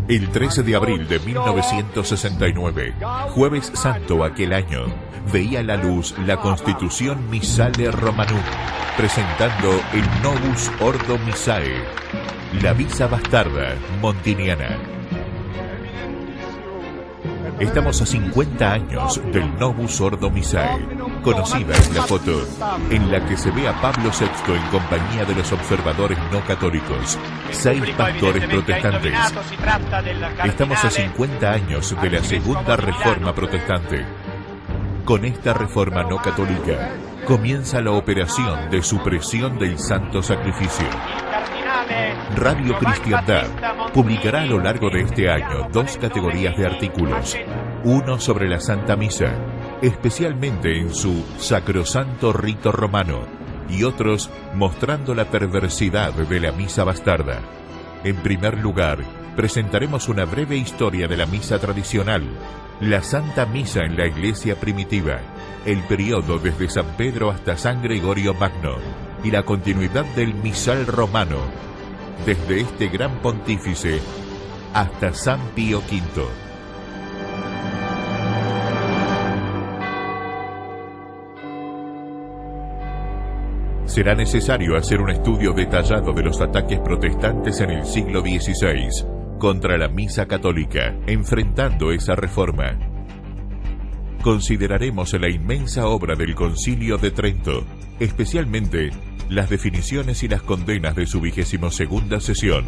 El 13 de abril de 1969, Jueves Santo aquel año, veía la luz la Constitución Missale Romanum, presentando el Novus Ordo Missae, la misa bastarda montiniana. Estamos a 50 años del Novus Ordo Missae. Conocida es la foto en la que se ve a Pablo VI en compañía de los observadores no católicos, 6 pastores protestantes. Estamos a 50 años de la segunda reforma protestante. Con esta reforma no católica comienza la operación de supresión del Santo Sacrificio. Radio Cristiandad publicará a lo largo de este año 2 categorías de artículos, uno sobre la Santa Misa, especialmente en su sacrosanto rito romano, y otros mostrando la perversidad de la misa bastarda. En primer lugar, presentaremos una breve historia de la misa tradicional, la Santa Misa en la Iglesia primitiva, el periodo desde San Pedro hasta San Gregorio Magno, y la continuidad del misal romano, desde este gran pontífice hasta San Pío V. Será necesario hacer un estudio detallado de los ataques protestantes en el siglo XVI contra la Misa Católica, enfrentando esa reforma. Consideraremos la inmensa obra del Concilio de Trento, especialmente las definiciones y las condenas de su 22ª sesión,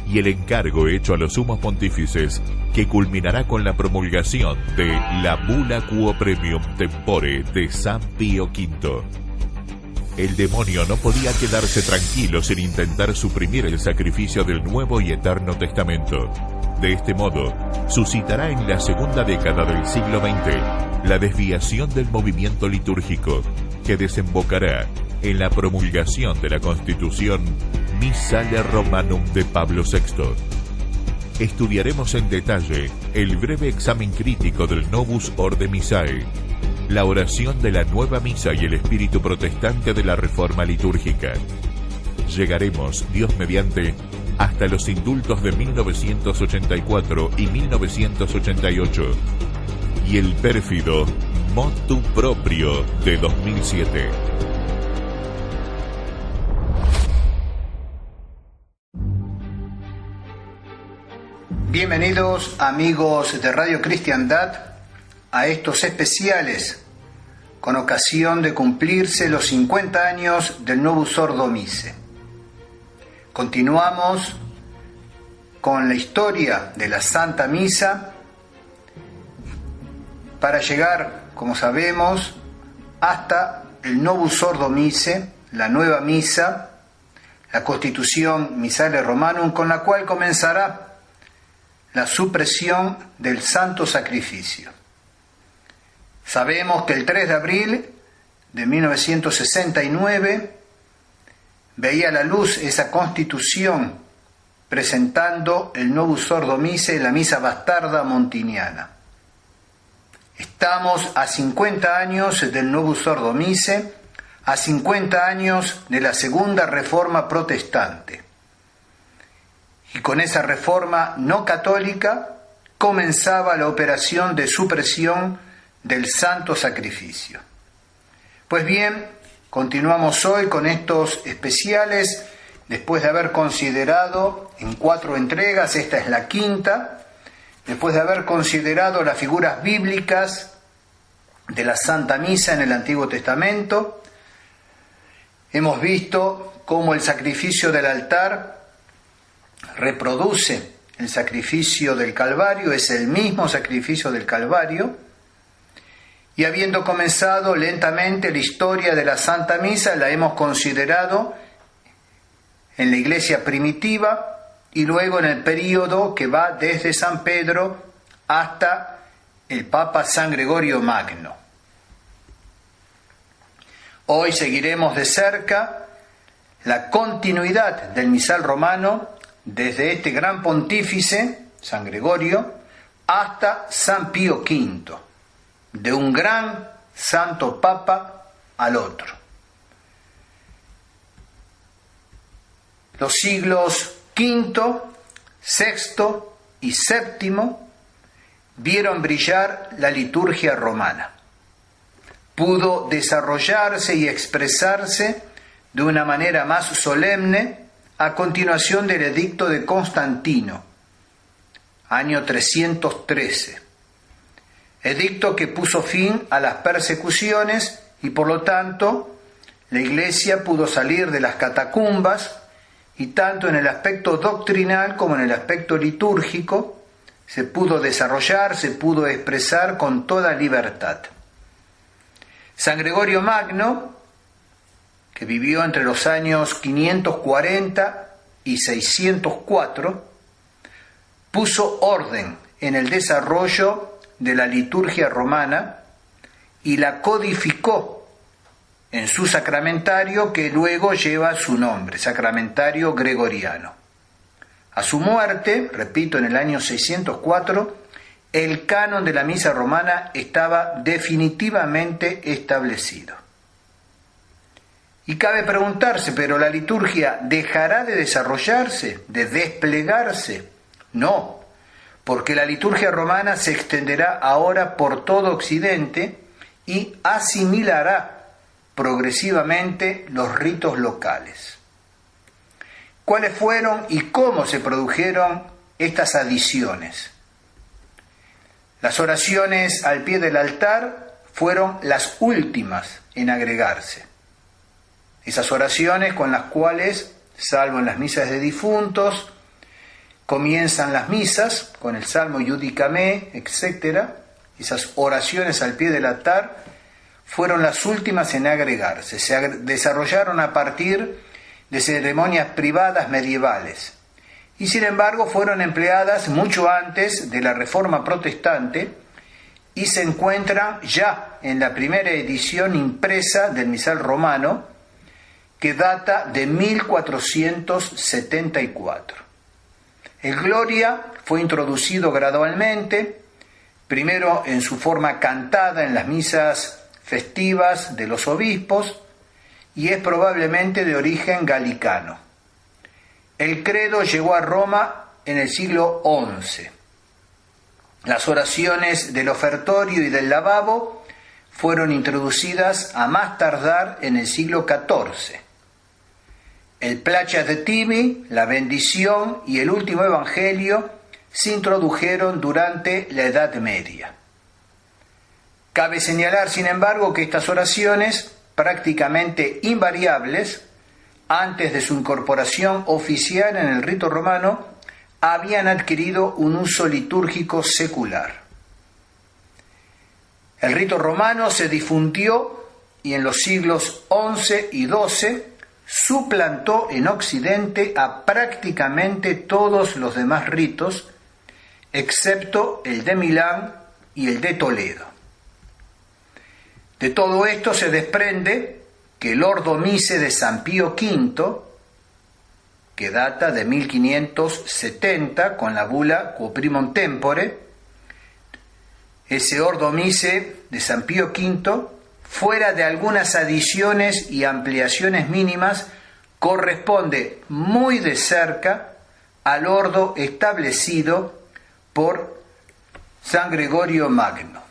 y el encargo hecho a los sumos pontífices, que culminará con la promulgación de la Bula Quo Premium Tempore de San Pío V. El demonio no podía quedarse tranquilo sin intentar suprimir el sacrificio del Nuevo y Eterno Testamento. De este modo, suscitará en la segunda década del siglo XX la desviación del movimiento litúrgico, que desembocará en la promulgación de la Constitución Missale Romanum de Pablo VI. Estudiaremos en detalle el breve examen crítico del Novus Ordo Missae, la oración de la nueva misa y el espíritu protestante de la reforma litúrgica. Llegaremos, Dios mediante, hasta los indultos de 1984 y 1988 y el pérfido motu proprio de 2007. Bienvenidos, amigos de Radio Cristiandad, a estos especiales con ocasión de cumplirse los 50 años del Novus Ordo Missae. Continuamos con la historia de la Santa Misa para llegar, como sabemos, hasta el Novus Ordo Missae, la nueva misa, la Constitución Missale Romanum, con la cual comenzará la supresión del Santo Sacrificio. Sabemos que el 3 de abril de 1969 veía la luz esa Constitución presentando el Novus Ordo Missae, la misa bastarda montiniana. Estamos a 50 años del Novus Ordo Missae, a 50 años de la segunda reforma protestante. Y con esa reforma no católica comenzaba la operación de supresión del Santo Sacrificio. Pues bien, continuamos hoy con estos especiales, después de haber considerado en 4 entregas, esta es la quinta, después de haber considerado las figuras bíblicas de la Santa Misa en el Antiguo Testamento. Hemos visto cómo el sacrificio del altar reproduce el sacrificio del Calvario, es el mismo sacrificio del Calvario. Y habiendo comenzado lentamente la historia de la Santa Misa, la hemos considerado en la Iglesia primitiva y luego en el período que va desde San Pedro hasta el Papa San Gregorio Magno. Hoy seguiremos de cerca la continuidad del misal romano desde este gran pontífice, San Gregorio, hasta San Pío V, de un gran santo papa al otro. Los siglos V, VI y VII vieron brillar la liturgia romana. Pudo desarrollarse y expresarse de una manera más solemne a continuación del edicto de Constantino, año 313. Edicto que puso fin a las persecuciones y por lo tanto la Iglesia pudo salir de las catacumbas y tanto en el aspecto doctrinal como en el aspecto litúrgico se pudo desarrollar, se pudo expresar con toda libertad. San Gregorio Magno, que vivió entre los años 540 y 604, puso orden en el desarrollo de la liturgia romana y la codificó en su sacramentario que luego lleva su nombre, Sacramentario Gregoriano. A su muerte, repito, en el año 604, el canon de la misa romana estaba definitivamente establecido. Y cabe preguntarse, ¿pero la liturgia dejará de desarrollarse, de desplegarse? No, porque la liturgia romana se extenderá ahora por todo Occidente y asimilará progresivamente los ritos locales. ¿Cuáles fueron y cómo se produjeron estas adiciones? Las oraciones al pie del altar fueron las últimas en agregarse. Esas oraciones con las cuales, salvo en las misas de difuntos, comienzan las misas con el Salmo Iudica Me, etc. Esas oraciones al pie del altar fueron las últimas en agregarse. Se desarrollaron a partir de ceremonias privadas medievales y sin embargo fueron empleadas mucho antes de la Reforma Protestante y se encuentran ya en la primera edición impresa del misal romano que data de 1474. El Gloria fue introducido gradualmente, primero en su forma cantada en las misas festivas de los obispos, y es probablemente de origen galicano. El credo llegó a Roma en el siglo XI. Las oraciones del ofertorio y del lavabo fueron introducidas a más tardar en el siglo XIV. El Placias de Tibi, la bendición y el último evangelio se introdujeron durante la Edad Media. Cabe señalar, sin embargo, que estas oraciones, prácticamente invariables, antes de su incorporación oficial en el rito romano, habían adquirido un uso litúrgico secular. El rito romano se difundió y en los siglos XI y XII suplantó en Occidente a prácticamente todos los demás ritos, excepto el de Milán y el de Toledo. De todo esto se desprende que el Ordo Misse de San Pío V, que data de 1570 con la bula Quo Primum Tempore, ese Ordo Misse de San Pío V, fuera de algunas adiciones y ampliaciones mínimas, corresponde muy de cerca al ordo establecido por San Gregorio Magno.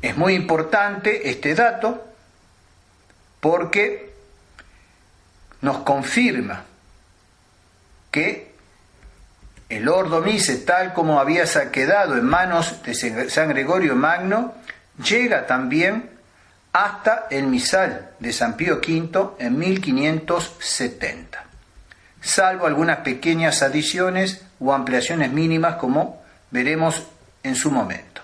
Es muy importante este dato porque nos confirma que el Ordo Misse, tal como había quedado en manos de San Gregorio Magno, llega también hasta el misal de San Pío V en 1570, salvo algunas pequeñas adiciones o ampliaciones mínimas, como veremos en su momento.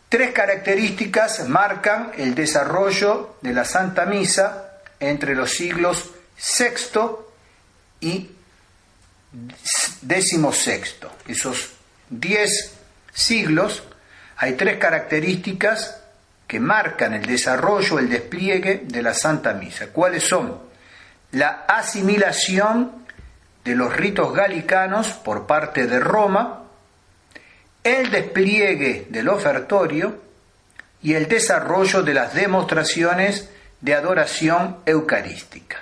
Tres características marcan el desarrollo de la Santa Misa entre los siglos VI y XVI. Esos 10 siglos, hay tres características que marcan el desarrollo, el despliegue de la Santa Misa. ¿Cuáles son? La asimilación de los ritos galicanos por parte de Roma, el despliegue del ofertorio y el desarrollo de las demostraciones de adoración eucarística.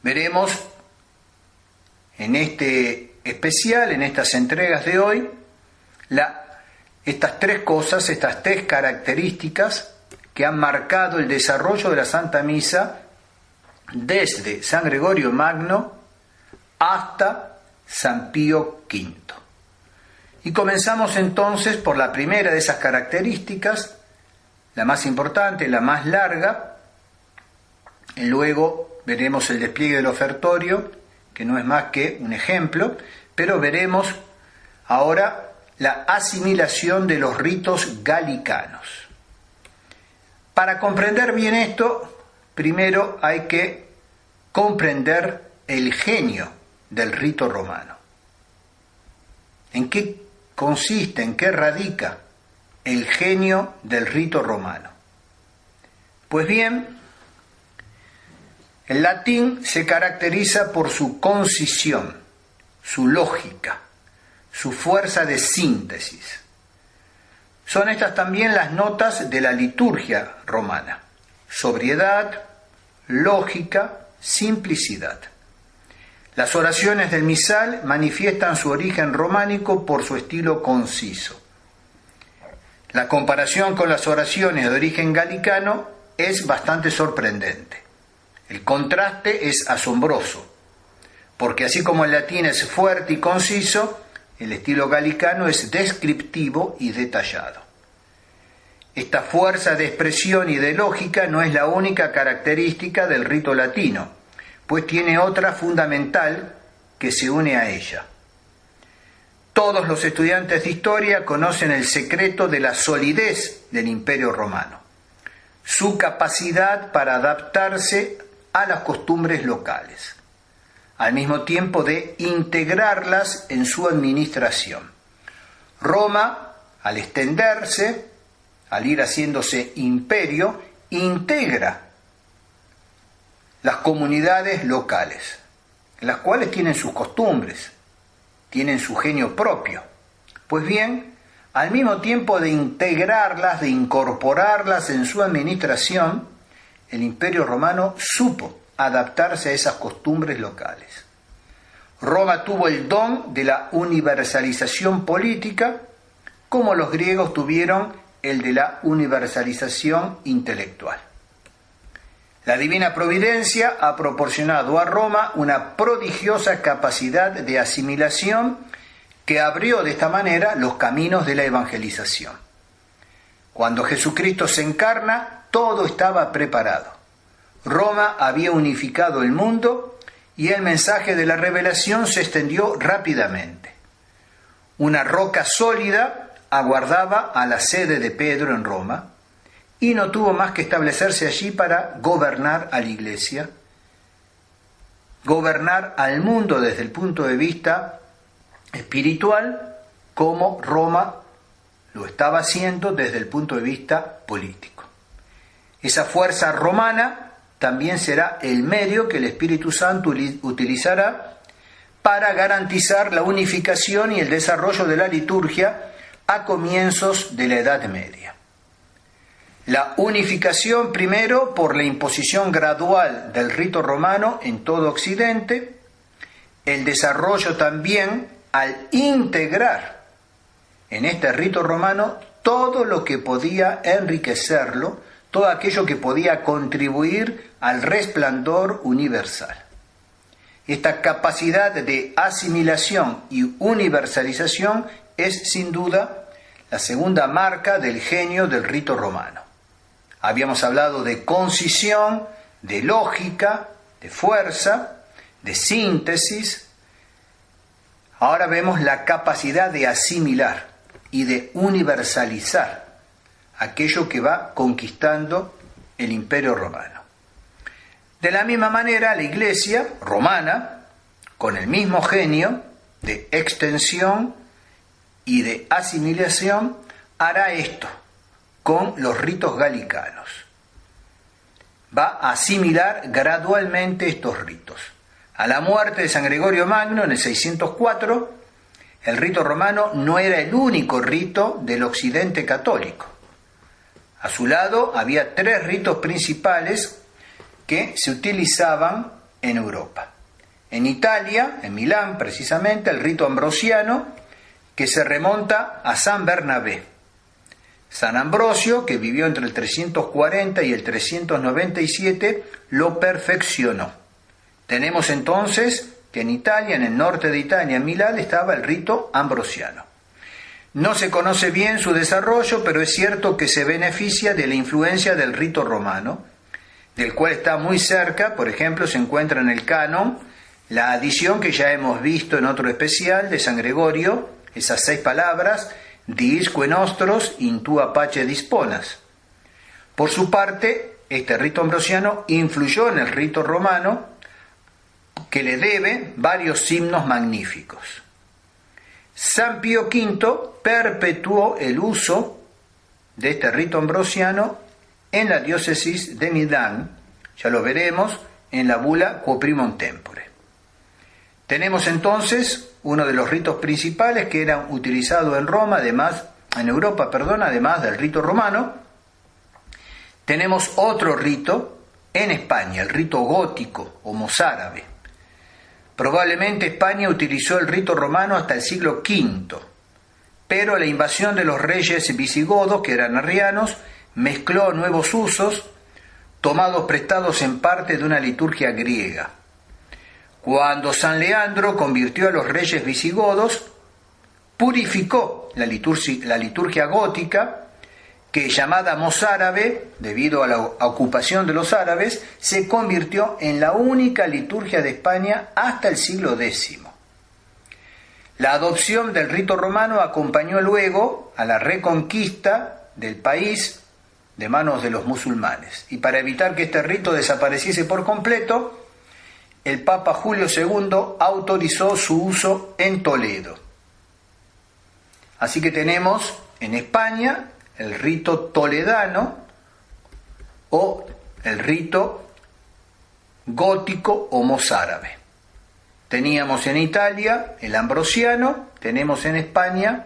Veremos en este especial, en estas entregas de hoy, estas tres cosas, estas tres características que han marcado el desarrollo de la Santa Misa desde San Gregorio Magno hasta San Pío V. Y comenzamos entonces por la primera de esas características, la más importante, la más larga, y luego veremos el despliegue del ofertorio, que no es más que un ejemplo, pero veremos ahora la asimilación de los ritos galicanos. Para comprender bien esto, primero hay que comprender el genio del rito romano. ¿En qué consiste, en qué radica el genio del rito romano? Pues bien, el latín se caracteriza por su concisión, su lógica, su fuerza de síntesis. Son estas también las notas de la liturgia romana: sobriedad, lógica, simplicidad. Las oraciones del misal manifiestan su origen románico por su estilo conciso. La comparación con las oraciones de origen galicano es bastante sorprendente. El contraste es asombroso, porque así como el latín es fuerte y conciso, el estilo galicano es descriptivo y detallado. Esta fuerza de expresión y de lógica no es la única característica del rito latino, pues tiene otra fundamental que se une a ella. Todos los estudiantes de historia conocen el secreto de la solidez del Imperio Romano, su capacidad para adaptarse a las costumbres locales, al mismo tiempo de integrarlas en su administración. Roma, al extenderse, al ir haciéndose imperio, integra las comunidades locales, las cuales tienen sus costumbres, tienen su genio propio. Pues bien, al mismo tiempo de integrarlas, de incorporarlas en su administración, el Imperio Romano supo adaptarse a esas costumbres locales. Roma tuvo el don de la universalización política, como los griegos tuvieron el de la universalización intelectual. La divina providencia ha proporcionado a Roma una prodigiosa capacidad de asimilación que abrió de esta manera los caminos de la evangelización. Cuando Jesucristo se encarna, todo estaba preparado. Roma había unificado el mundo y el mensaje de la revelación se extendió rápidamente. Una roca sólida aguardaba a la sede de Pedro en Roma, y no tuvo más que establecerse allí para gobernar a la Iglesia, gobernar al mundo desde el punto de vista espiritual, como Roma lo estaba haciendo desde el punto de vista político. Esa fuerza romana también será el medio que el Espíritu Santo utilizará para garantizar la unificación y el desarrollo de la liturgia a comienzos de la Edad Media. La unificación primero por la imposición gradual del rito romano en todo Occidente, el desarrollo también al integrar en este rito romano todo lo que podía enriquecerlo, todo aquello que podía contribuir al resplandor universal. Esta capacidad de asimilación y universalización es sin duda la segunda marca del genio del rito romano. Habíamos hablado de concisión, de lógica, de fuerza, de síntesis. Ahora vemos la capacidad de asimilar y de universalizar aquello que va conquistando el Imperio Romano. De la misma manera, la Iglesia romana, con el mismo genio de extensión y de asimilación, hará esto con los ritos galicanos. Va a asimilar gradualmente estos ritos. A la muerte de San Gregorio Magno en el 604, el rito romano no era el único rito del occidente católico. A su lado había 3 ritos principales que se utilizaban en Europa. En Italia, en Milán precisamente, el rito ambrosiano, que se remonta a San Bernabé. San Ambrosio, que vivió entre el 340 y el 397, lo perfeccionó. Tenemos entonces que en Italia, en el norte de Italia, en Milán, estaba el rito ambrosiano. No se conoce bien su desarrollo, pero es cierto que se beneficia de la influencia del rito romano, del cual está muy cerca. Por ejemplo, se encuentra en el canon la adición que ya hemos visto en otro especial de San Gregorio, esas 6 palabras, diisque nostros in tua pace disponas. Por su parte, este rito ambrosiano influyó en el rito romano, que le debe varios himnos magníficos. San Pío V perpetuó el uso de este rito ambrosiano en la diócesis de Milán, ya lo veremos en la bula Quo Primum Tempore. Tenemos entonces uno de los ritos principales que eran utilizados en Europa, además del rito romano. Tenemos otro rito en España, el rito gótico o mozárabe. Probablemente España utilizó el rito romano hasta el siglo V, pero la invasión de los reyes visigodos, que eran arrianos, mezcló nuevos usos, tomados prestados en parte de una liturgia griega. Cuando San Leandro convirtió a los reyes visigodos, purificó la liturgia gótica, que llamada mozárabe, debido a la ocupación de los árabes, se convirtió en la única liturgia de España hasta el siglo X. La adopción del rito romano acompañó luego a la reconquista del país de manos de los musulmanes. Y para evitar que este rito desapareciese por completo, el Papa Julio II autorizó su uso en Toledo. Así que tenemos en España el rito toledano o el rito gótico o mozárabe. Teníamos en Italia el ambrosiano, tenemos en España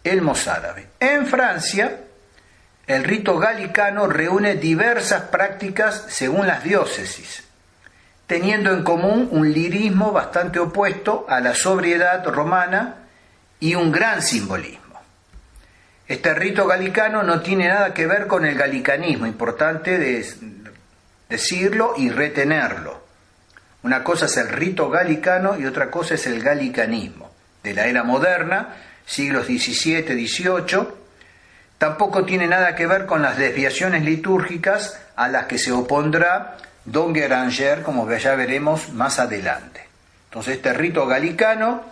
el mozárabe. En Francia, el rito galicano reúne diversas prácticas según las diócesis, teniendo en común un lirismo bastante opuesto a la sobriedad romana y un gran simbolismo. Este rito galicano no tiene nada que ver con el galicanismo, importante decirlo y retenerlo. Una cosa es el rito galicano y otra cosa es el galicanismo. De la era moderna, siglos XVII, XVIII, tampoco tiene nada que ver con las desviaciones litúrgicas a las que se opondrá Don Guéranger, como ya veremos más adelante. Entonces este rito galicano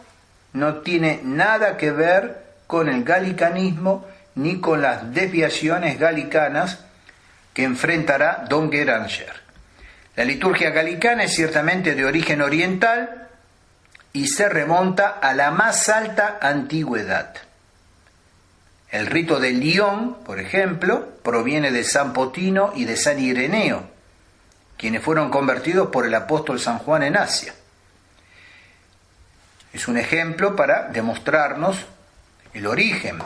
no tiene nada que ver con el galicanismo ni con las desviaciones galicanas que enfrentará Don Guéranger. La liturgia galicana es ciertamente de origen oriental y se remonta a la más alta antigüedad. El rito de Lyon, por ejemplo, proviene de San Potino y de San Ireneo, quienes fueron convertidos por el apóstol San Juan en Asia. Es un ejemplo para demostrarnos el origen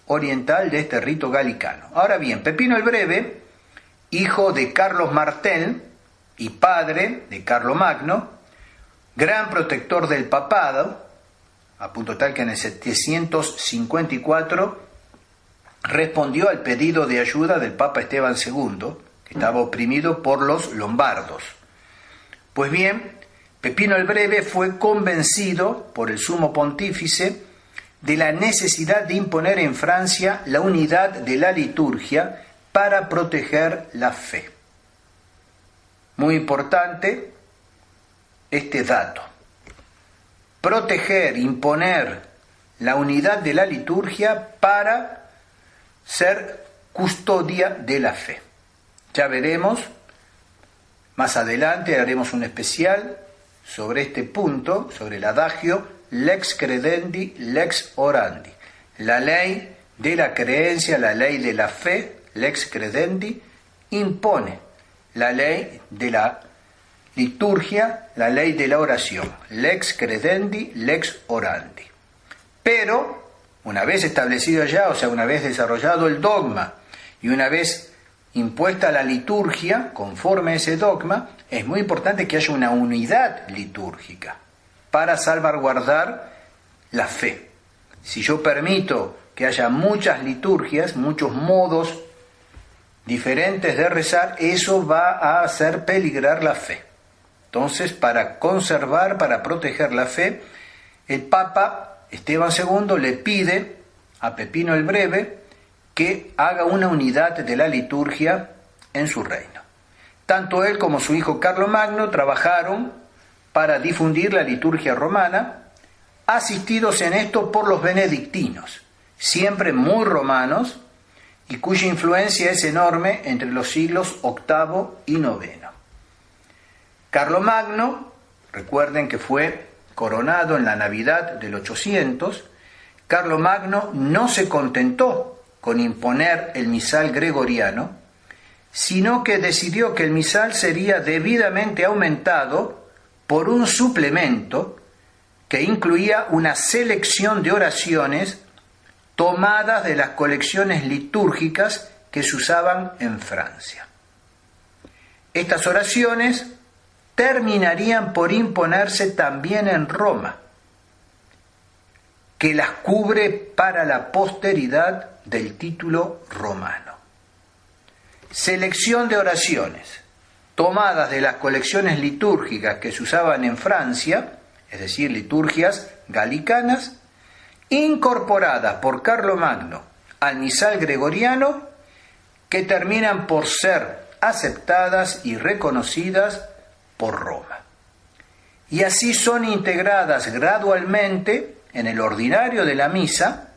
oriental de este rito galicano. Ahora bien, Pepino el Breve, hijo de Carlos Martel y padre de Carlomagno, gran protector del papado, a punto tal que en el 754 respondió al pedido de ayuda del Papa Esteban II, que estaba oprimido por los lombardos. Pues bien, Pepino el Breve fue convencido por el sumo pontífice de la necesidad de imponer en Francia la unidad de la liturgia para proteger la fe. Muy importante este dato. Proteger, imponer la unidad de la liturgia para ser custodia de la fe. Ya veremos, más adelante haremos un especial sobre este punto, sobre el adagio lex credendi, lex orandi. La ley de la creencia, la ley de la fe, lex credendi, impone la ley de la liturgia, la ley de la oración, lex credendi, lex orandi. Pero, una vez establecido ya, o sea, una vez desarrollado el dogma y una vez impuesta la liturgia, conforme a ese dogma, es muy importante que haya una unidad litúrgica para salvaguardar la fe. Si yo permito que haya muchas liturgias, muchos modos diferentes de rezar, eso va a hacer peligrar la fe. Entonces, para conservar, para proteger la fe, el Papa Esteban II le pide a Pepino el Breve que haga una unidad de la liturgia en su reino. Tanto él como su hijo Carlomagno trabajaron para difundir la liturgia romana, asistidos en esto por los benedictinos, siempre muy romanos, y cuya influencia es enorme entre los siglos VIII y IX. Carlomagno, recuerden que fue coronado en la Navidad del 800, Carlomagno no se contentó con imponer el misal gregoriano, sino que decidió que el misal sería debidamente aumentado por un suplemento que incluía una selección de oraciones tomadas de las colecciones litúrgicas que se usaban en Francia. Estas oraciones terminarían por imponerse también en Roma, que las cubre para la posteridad del título romano. Selección de oraciones tomadas de las colecciones litúrgicas que se usaban en Francia, es decir, liturgias galicanas, incorporadas por Carlomagno al misal gregoriano, que terminan por ser aceptadas y reconocidas por Roma. Y así son integradas gradualmente en el ordinario de la misa.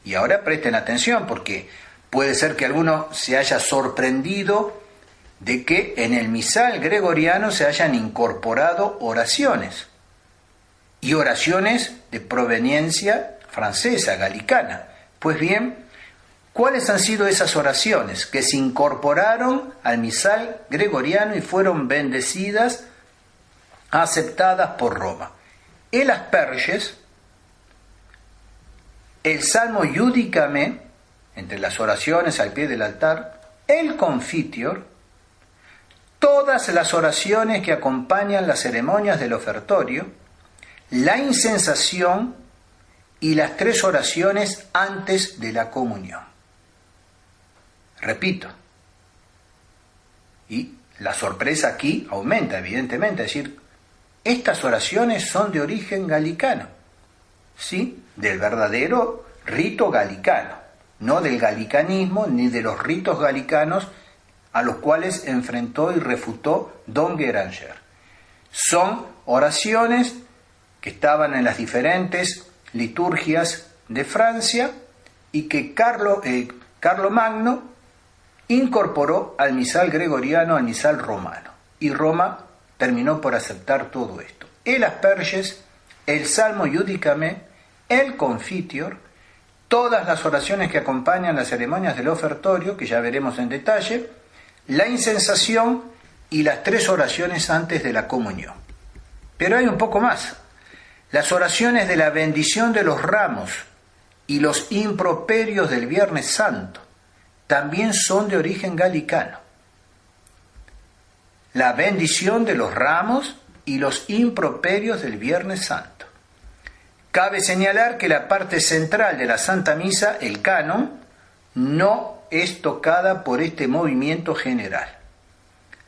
Y ahora presten atención, porque puede ser que alguno se haya sorprendido de que en el misal gregoriano se hayan incorporado oraciones, y oraciones de proveniencia francesa, galicana. Pues bien, ¿cuáles han sido esas oraciones que se incorporaron al misal gregoriano y fueron bendecidas, aceptadas por Roma? El Asperges, el Salmo Iudicame, entre las oraciones al pie del altar, el Confiteor, todas las oraciones que acompañan las ceremonias del ofertorio, la incensación y las 3 oraciones antes de la comunión. Repito, y la sorpresa aquí aumenta evidentemente, es decir, estas oraciones son de origen galicano, ¿sí? Del verdadero rito galicano, no del galicanismo ni de los ritos galicanos a los cuales enfrentó y refutó Don Guéranger. Son oraciones que estaban en las diferentes liturgias de Francia y que Carlomagno incorporó al misal gregoriano, al misal romano. Y Roma terminó por aceptar todo esto. El Asperges, el Salmo Iudicame, el Confiteor, todas las oraciones que acompañan las ceremonias del ofertorio, que ya veremos en detalle, la incensación y las 3 oraciones antes de la comunión. Pero hay un poco más. Las oraciones de la bendición de los ramos y los improperios del Viernes Santo también son de origen galicano. La bendición de los ramos y los improperios del Viernes Santo. Cabe señalar que la parte central de la Santa Misa, el canon, no es tocada por este movimiento general.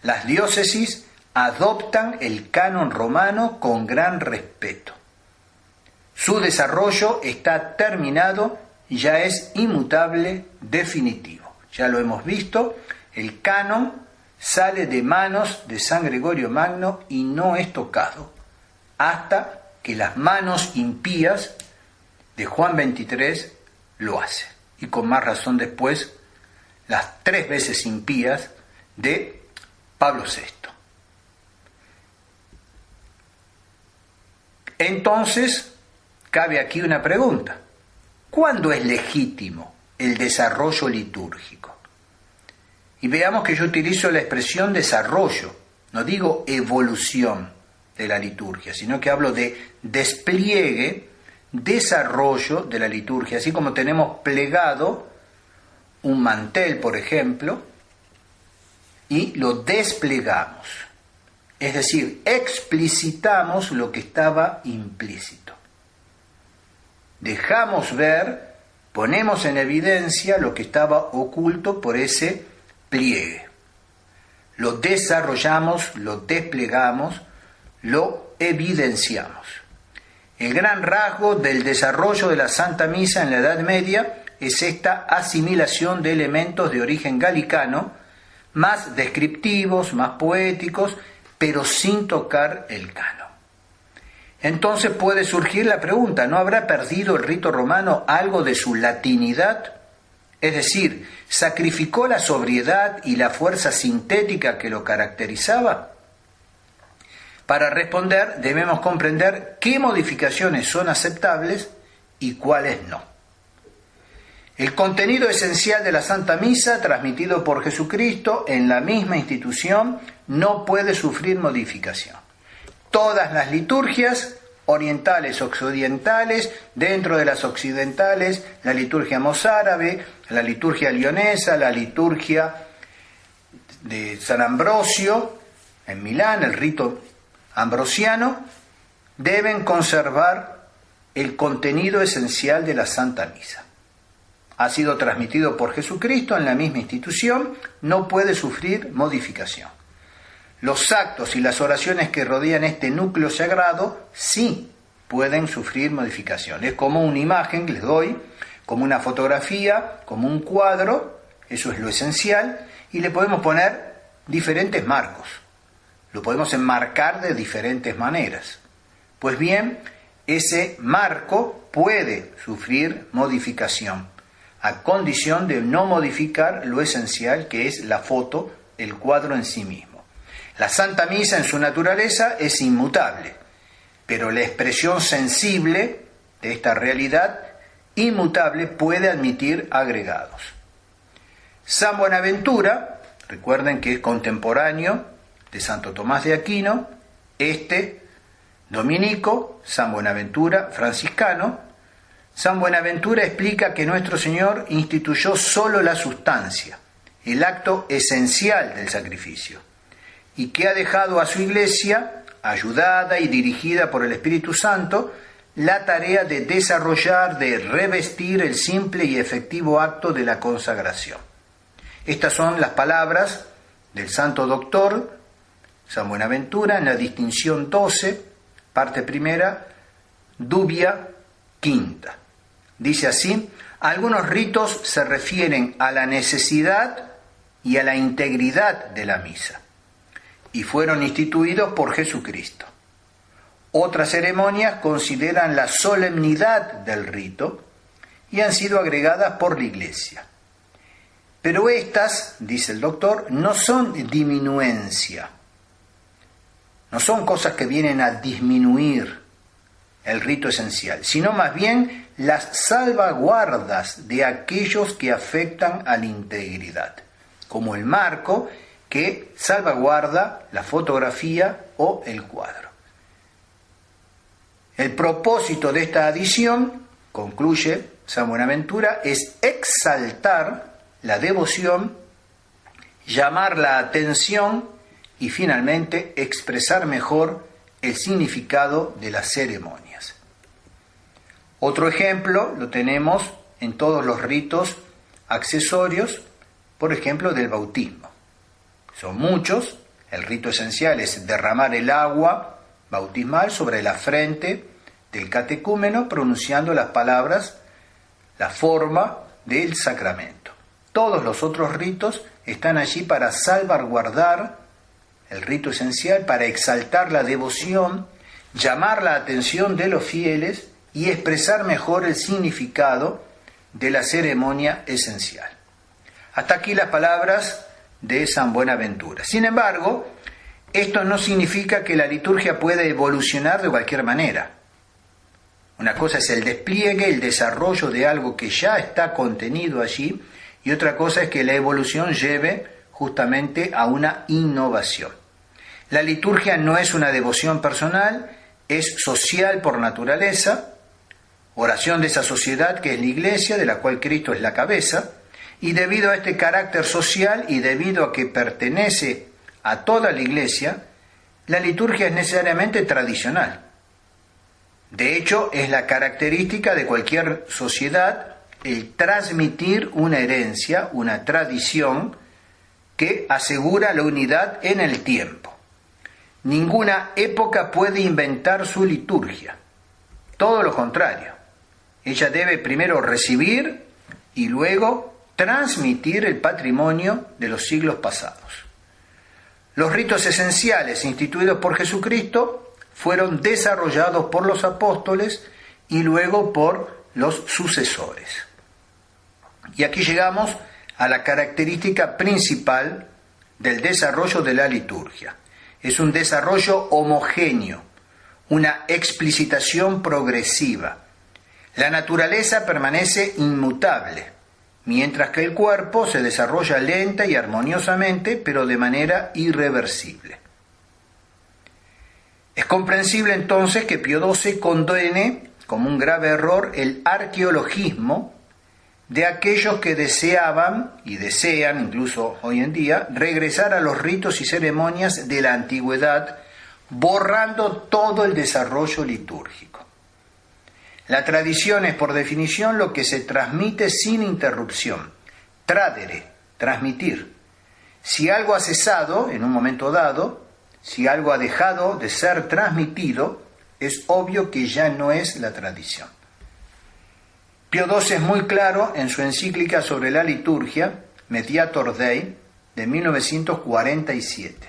Las diócesis adoptan el canon romano con gran respeto. Su desarrollo está terminado, ya es inmutable, definitivo. Ya lo hemos visto, el canon sale de manos de San Gregorio Magno y no es tocado hasta que las manos impías de Juan XXIII lo hacen. Y con más razón después, las 3 veces impías de Pablo VI. Entonces, cabe aquí una pregunta. ¿Cuándo es legítimo el desarrollo litúrgico? Y veamos que yo utilizo la expresión desarrollo, no digo evolución de la liturgia, sino que hablo de despliegue, desarrollo de la liturgia. Así como tenemos plegado un mantel, por ejemplo, y lo desplegamos. Es decir, explicitamos lo que estaba implícito. Dejamos ver, ponemos en evidencia lo que estaba oculto por ese pliegue. Lo desarrollamos, lo desplegamos, lo evidenciamos. El gran rasgo del desarrollo de la Santa Misa en la Edad Media es esta asimilación de elementos de origen galicano, más descriptivos, más poéticos, pero sin tocar el canon. Entonces puede surgir la pregunta, ¿no habrá perdido el rito romano algo de su latinidad? Es decir, ¿sacrificó la sobriedad y la fuerza sintética que lo caracterizaba? Para responder debemos comprender qué modificaciones son aceptables y cuáles no. El contenido esencial de la Santa Misa, transmitido por Jesucristo en la misma institución, no puede sufrir modificación. Todas las liturgias, orientales, occidentales, dentro de las occidentales, la liturgia mozárabe, la liturgia leonesa, la liturgia de San Ambrosio, en Milán, el rito ambrosiano, deben conservar el contenido esencial de la Santa Misa. Ha sido transmitido por Jesucristo en la misma institución, no puede sufrir modificación. Los actos y las oraciones que rodean este núcleo sagrado sí pueden sufrir modificación. Es como una imagen que les doy, como una fotografía, como un cuadro, eso es lo esencial, y le podemos poner diferentes marcos. Lo podemos enmarcar de diferentes maneras. Pues bien, ese marco puede sufrir modificación, a condición de no modificar lo esencial que es la foto, el cuadro en sí mismo. La Santa Misa en su naturaleza es inmutable, pero la expresión sensible de esta realidad inmutable puede admitir agregados. San Buenaventura, recuerden que es contemporáneo de Santo Tomás de Aquino, dominico, San Buenaventura, franciscano. San Buenaventura explica que nuestro Señor instituyó solo la sustancia, el acto esencial del sacrificio, y que ha dejado a su Iglesia, ayudada y dirigida por el Espíritu Santo, la tarea de desarrollar, de revestir el simple y efectivo acto de la consagración. Estas son las palabras del Santo Doctor San Buenaventura en la distinción 12, parte primera, dubia quinta. Dice así: algunos ritos se refieren a la necesidad y a la integridad de la misa, y fueron instituidos por Jesucristo. Otras ceremonias consideran la solemnidad del rito y han sido agregadas por la Iglesia. Pero estas, dice el doctor, no son diminuencia, no son cosas que vienen a disminuir el rito esencial, sino más bien las salvaguardas de aquellos que afectan a la integridad, como el marco que salvaguarda la fotografía o el cuadro. El propósito de esta adición, concluye San Buenaventura, es exaltar la devoción, llamar la atención y finalmente expresar mejor el significado de las ceremonias. Otro ejemplo lo tenemos en todos los ritos accesorios, por ejemplo del bautismo. Son muchos. El rito esencial es derramar el agua bautismal sobre la frente del catecúmeno, pronunciando las palabras, la forma del sacramento. Todos los otros ritos están allí para salvaguardar el rito esencial, para exaltar la devoción, llamar la atención de los fieles y expresar mejor el significado de la ceremonia esencial. Hasta aquí las palabras de San Buenaventura. Sin embargo, esto no significa que la liturgia pueda evolucionar de cualquier manera. Una cosa es el despliegue, el desarrollo de algo que ya está contenido allí, y otra cosa es que la evolución lleve justamente a una innovación. La liturgia no es una devoción personal, es social por naturaleza, oración de esa sociedad que es la Iglesia, de la cual Cristo es la cabeza, Y debido a este carácter social y debido a que pertenece a toda la Iglesia, la liturgia es necesariamente tradicional. De hecho, es la característica de cualquier sociedad el transmitir una herencia, una tradición que asegura la unidad en el tiempo. Ninguna época puede inventar su liturgia. Todo lo contrario. Ella debe primero recibir y luego transmitir el patrimonio de los siglos pasados. Los ritos esenciales instituidos por Jesucristo fueron desarrollados por los apóstoles y luego por los sucesores. Y aquí llegamos a la característica principal del desarrollo de la liturgia. Es un desarrollo homogéneo, una explicitación progresiva. La naturaleza permanece inmutable, mientras que el cuerpo se desarrolla lenta y armoniosamente, pero de manera irreversible. Es comprensible entonces que Pío XII condene como un grave error el arqueologismo de aquellos que deseaban y desean, incluso hoy en día, regresar a los ritos y ceremonias de la antigüedad, borrando todo el desarrollo litúrgico. La tradición es, por definición, lo que se transmite sin interrupción. Tradere, transmitir. Si algo ha cesado en un momento dado, si algo ha dejado de ser transmitido, es obvio que ya no es la tradición. Pío XII es muy claro en su encíclica sobre la liturgia, Mediator Dei, de 1947.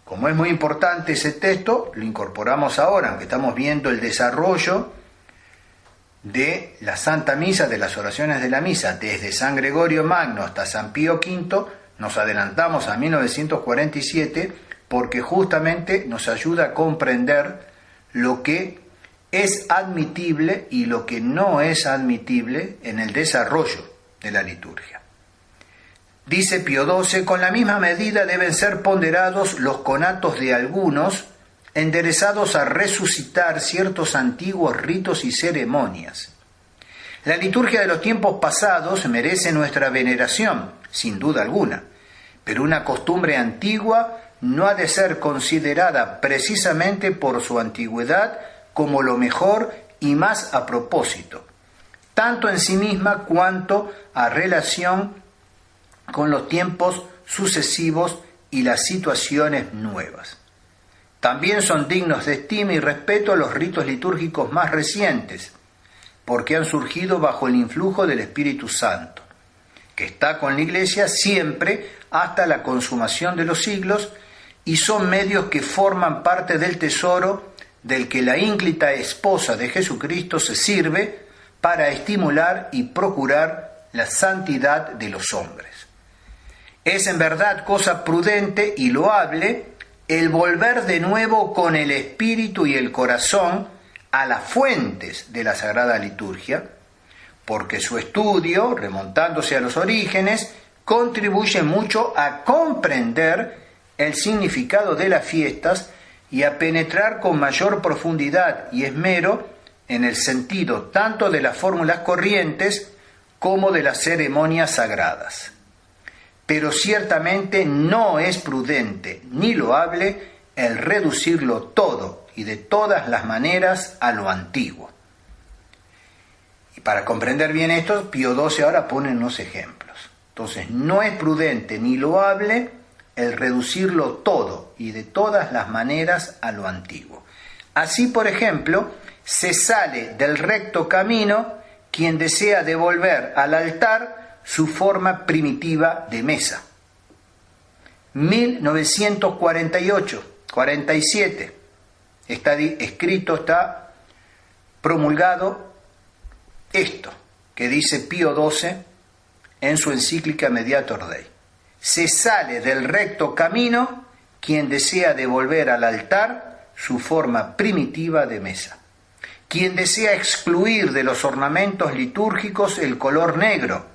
Como es muy importante ese texto, lo incorporamos ahora, aunque estamos viendo el desarrollo de la Santa Misa, de las oraciones de la Misa, desde San Gregorio Magno hasta San Pío V, nos adelantamos a 1947, porque justamente nos ayuda a comprender lo que es admitible y lo que no es admitible en el desarrollo de la liturgia. Dice Pío XII, con la misma medida deben ser ponderados los conatos de algunos, enderezados a resucitar ciertos antiguos ritos y ceremonias. La liturgia de los tiempos pasados merece nuestra veneración, sin duda alguna, pero una costumbre antigua no ha de ser considerada precisamente por su antigüedad como lo mejor y más a propósito, tanto en sí misma cuanto a relación con los tiempos sucesivos y las situaciones nuevas. También son dignos de estima y respeto los ritos litúrgicos más recientes, porque han surgido bajo el influjo del Espíritu Santo, que está con la Iglesia siempre hasta la consumación de los siglos, y son medios que forman parte del tesoro del que la ínclita esposa de Jesucristo se sirve para estimular y procurar la santidad de los hombres. Es en verdad cosa prudente y loable el volver de nuevo con el espíritu y el corazón a las fuentes de la Sagrada Liturgia, porque su estudio, remontándose a los orígenes, contribuye mucho a comprender el significado de las fiestas y a penetrar con mayor profundidad y esmero en el sentido tanto de las fórmulas corrientes como de las ceremonias sagradas. Pero ciertamente no es prudente ni loable el reducirlo todo y de todas las maneras a lo antiguo. Y para comprender bien esto, Pío XII ahora pone unos ejemplos. Entonces, no es prudente ni loable el reducirlo todo y de todas las maneras a lo antiguo. Así, por ejemplo, se sale del recto camino quien desea devolver al altar su forma primitiva de mesa. 1948-47, está escrito, está promulgado esto que dice Pío XII en su encíclica Mediator Dei. Se sale del recto camino quien desea devolver al altar su forma primitiva de mesa, quien desea excluir de los ornamentos litúrgicos el color negro,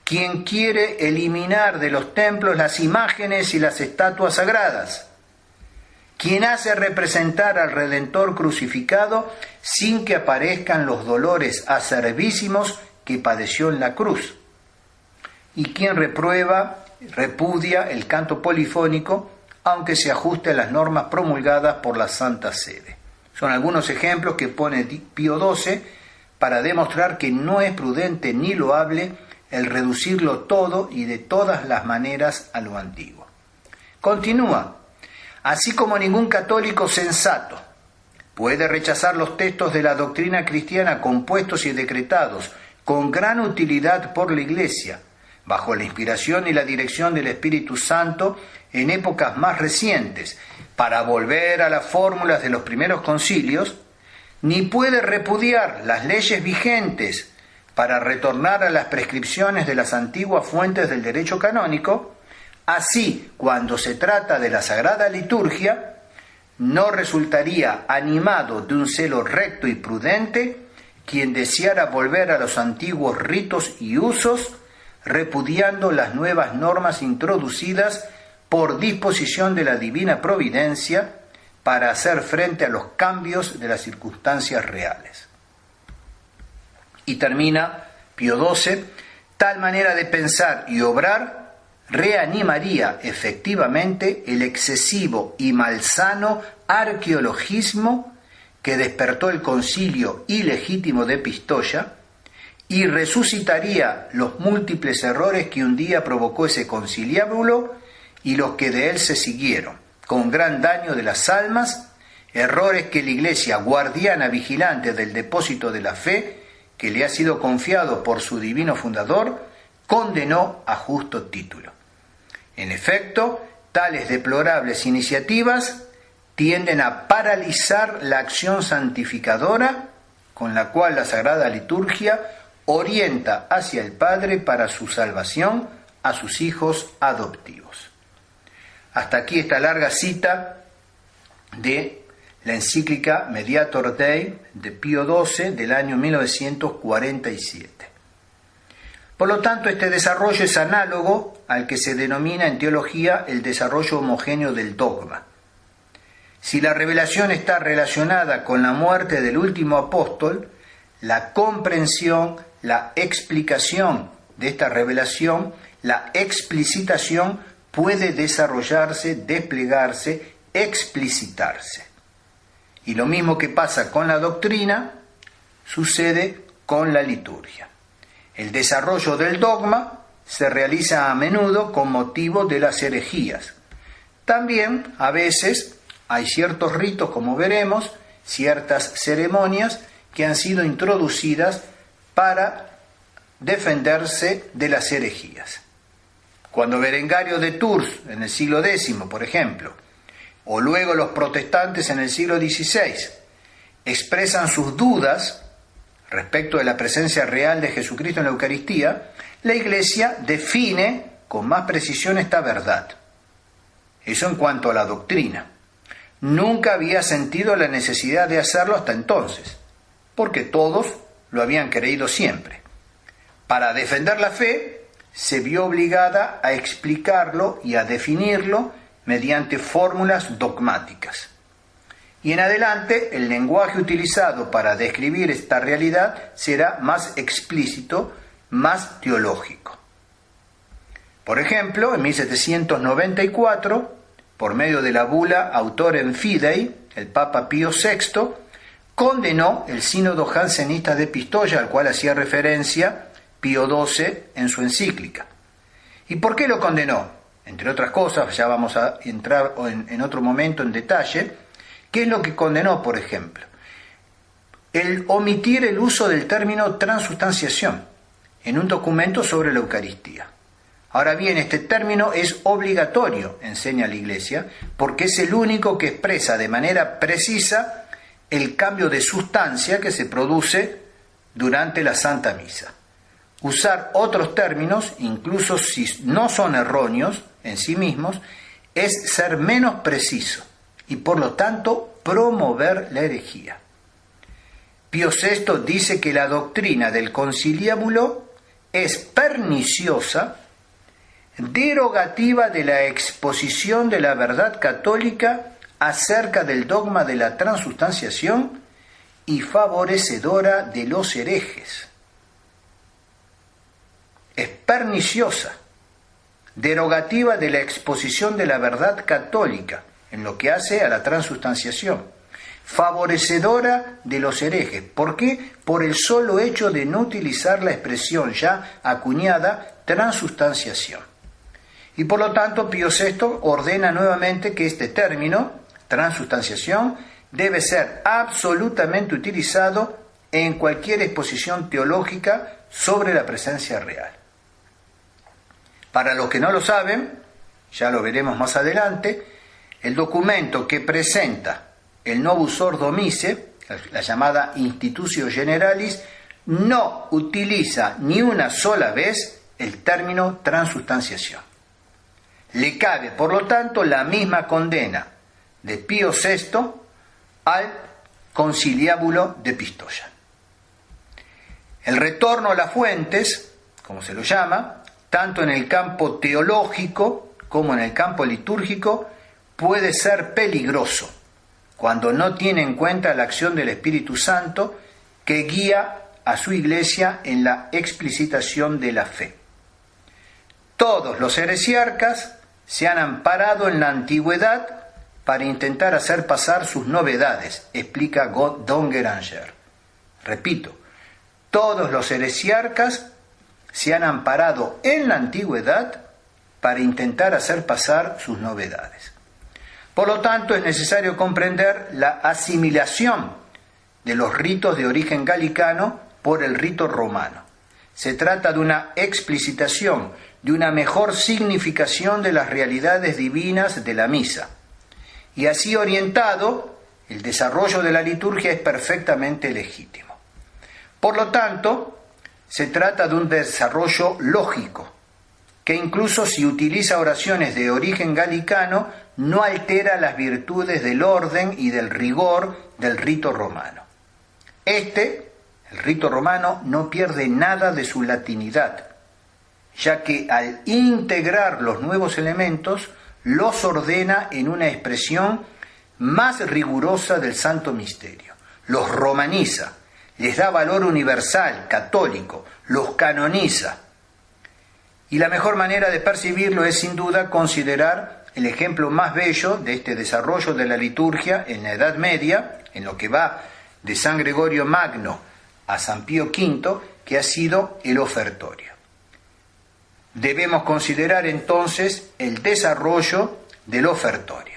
quien quiere eliminar de los templos las imágenes y las estatuas sagradas, quien hace representar al Redentor crucificado sin que aparezcan los dolores acervísimos que padeció en la cruz, y quien repudia el canto polifónico, aunque se ajuste a las normas promulgadas por la Santa Sede. Son algunos ejemplos que pone Pío XII para demostrar que no es prudente ni loable el reducirlo todo y de todas las maneras a lo antiguo. Continúa: así como ningún católico sensato puede rechazar los textos de la doctrina cristiana compuestos y decretados con gran utilidad por la Iglesia, bajo la inspiración y la dirección del Espíritu Santo en épocas más recientes, para volver a las fórmulas de los primeros concilios, ni puede repudiar las leyes vigentes para retornar a las prescripciones de las antiguas fuentes del derecho canónico, así, cuando se trata de la Sagrada Liturgia, no resultaría animado de un celo recto y prudente quien deseara volver a los antiguos ritos y usos, repudiando las nuevas normas introducidas por disposición de la divina providencia para hacer frente a los cambios de las circunstancias reales. Y termina Pío XII: tal manera de pensar y obrar reanimaría efectivamente el excesivo y malsano arqueologismo que despertó el concilio ilegítimo de Pistoia, y resucitaría los múltiples errores que un día provocó ese conciliábulo y los que de él se siguieron, con gran daño de las almas, errores que la Iglesia, guardiana vigilante del depósito de la fe que le ha sido confiado por su divino fundador, condenó a justo título. En efecto, tales deplorables iniciativas tienden a paralizar la acción santificadora con la cual la Sagrada Liturgia orienta hacia el Padre para su salvación a sus hijos adoptivos. Hasta aquí esta larga cita de la encíclica Mediator Dei de Pío XII del año 1947. Por lo tanto, este desarrollo es análogo al que se denomina en teología el desarrollo homogéneo del dogma. Si la revelación está relacionada con la muerte del último apóstol, la comprensión, la explicación de esta revelación, la explicitación puede desarrollarse, desplegarse, explicitarse. Y lo mismo que pasa con la doctrina, sucede con la liturgia. El desarrollo del dogma se realiza a menudo con motivo de las herejías. También, a veces, hay ciertos ritos, como veremos, ciertas ceremonias que han sido introducidas para defenderse de las herejías. Cuando Berengario de Tours, en el siglo X, por ejemplo, o luego los protestantes en el siglo XVI, expresan sus dudas respecto de la presencia real de Jesucristo en la Eucaristía, la Iglesia define con más precisión esta verdad. Eso en cuanto a la doctrina. Nunca había sentido la necesidad de hacerlo hasta entonces, porque todos lo habían creído siempre. Para defender la fe, se vio obligada a explicarlo y a definirlo mediante fórmulas dogmáticas. Y en adelante, el lenguaje utilizado para describir esta realidad será más explícito, más teológico. Por ejemplo, en 1794, por medio de la bula Autorem Fidei, el Papa Pío VI condenó el sínodo jansenista de Pistoia, al cual hacía referencia Pío XII en su encíclica. ¿Y por qué lo condenó? Entre otras cosas, ya vamos a entrar en otro momento en detalle. ¿Qué es lo que condenó, por ejemplo? El omitir el uso del término transustanciación en un documento sobre la Eucaristía. Ahora bien, este término es obligatorio, enseña la Iglesia, porque es el único que expresa de manera precisa el cambio de sustancia que se produce durante la Santa Misa. Usar otros términos, incluso si no son erróneos en sí mismos, es ser menos preciso y por lo tanto promover la herejía. Pío VI dice que la doctrina del conciliábulo es perniciosa, derogativa de la exposición de la verdad católica acerca del dogma de la transustanciación y favorecedora de los herejes. es perniciosa, derogativa de la exposición de la verdad católica en lo que hace a la transustanciación, favorecedora de los herejes. ¿Por qué? Por el solo hecho de no utilizar la expresión ya acuñada transustanciación. Y por lo tanto Pío VI ordena nuevamente que este término, transustanciación, debe ser absolutamente utilizado en cualquier exposición teológica sobre la presencia real. Para los que no lo saben, ya lo veremos más adelante, el documento que presenta el Novus Ordo Missae, la llamada Institutio Generalis, no utiliza ni una sola vez el término transustanciación. Le cabe, por lo tanto, la misma condena de Pío VI al Conciliábulo de Pistoia. El retorno a las fuentes, como se lo llama, tanto en el campo teológico como en el campo litúrgico, puede ser peligroso cuando no tiene en cuenta la acción del Espíritu Santo que guía a su Iglesia en la explicitación de la fe. Todos los heresiarcas se han amparado en la antigüedad para intentar hacer pasar sus novedades, explica Don Guéranger. Repito, todos los heresiarcas se han amparado en la antigüedad para intentar hacer pasar sus novedades. Por lo tanto, es necesario comprender la asimilación de los ritos de origen galicano por el rito romano. Se trata de una explicitación, de una mejor significación de las realidades divinas de la misa. Y así orientado, el desarrollo de la liturgia es perfectamente legítimo. Por lo tanto, se trata de un desarrollo lógico, que incluso si utiliza oraciones de origen galicano, no altera las virtudes del orden y del rigor del rito romano. El rito romano, no pierde nada de su latinidad, ya que al integrar los nuevos elementos, los ordena en una expresión más rigurosa del Santo Misterio. Los romaniza, les da valor universal, católico, los canoniza. Y la mejor manera de percibirlo es sin duda considerar el ejemplo más bello de este desarrollo de la liturgia en la Edad Media, en lo que va de San Gregorio Magno a San Pío V, que ha sido el ofertorio. Debemos considerar entonces el desarrollo del ofertorio.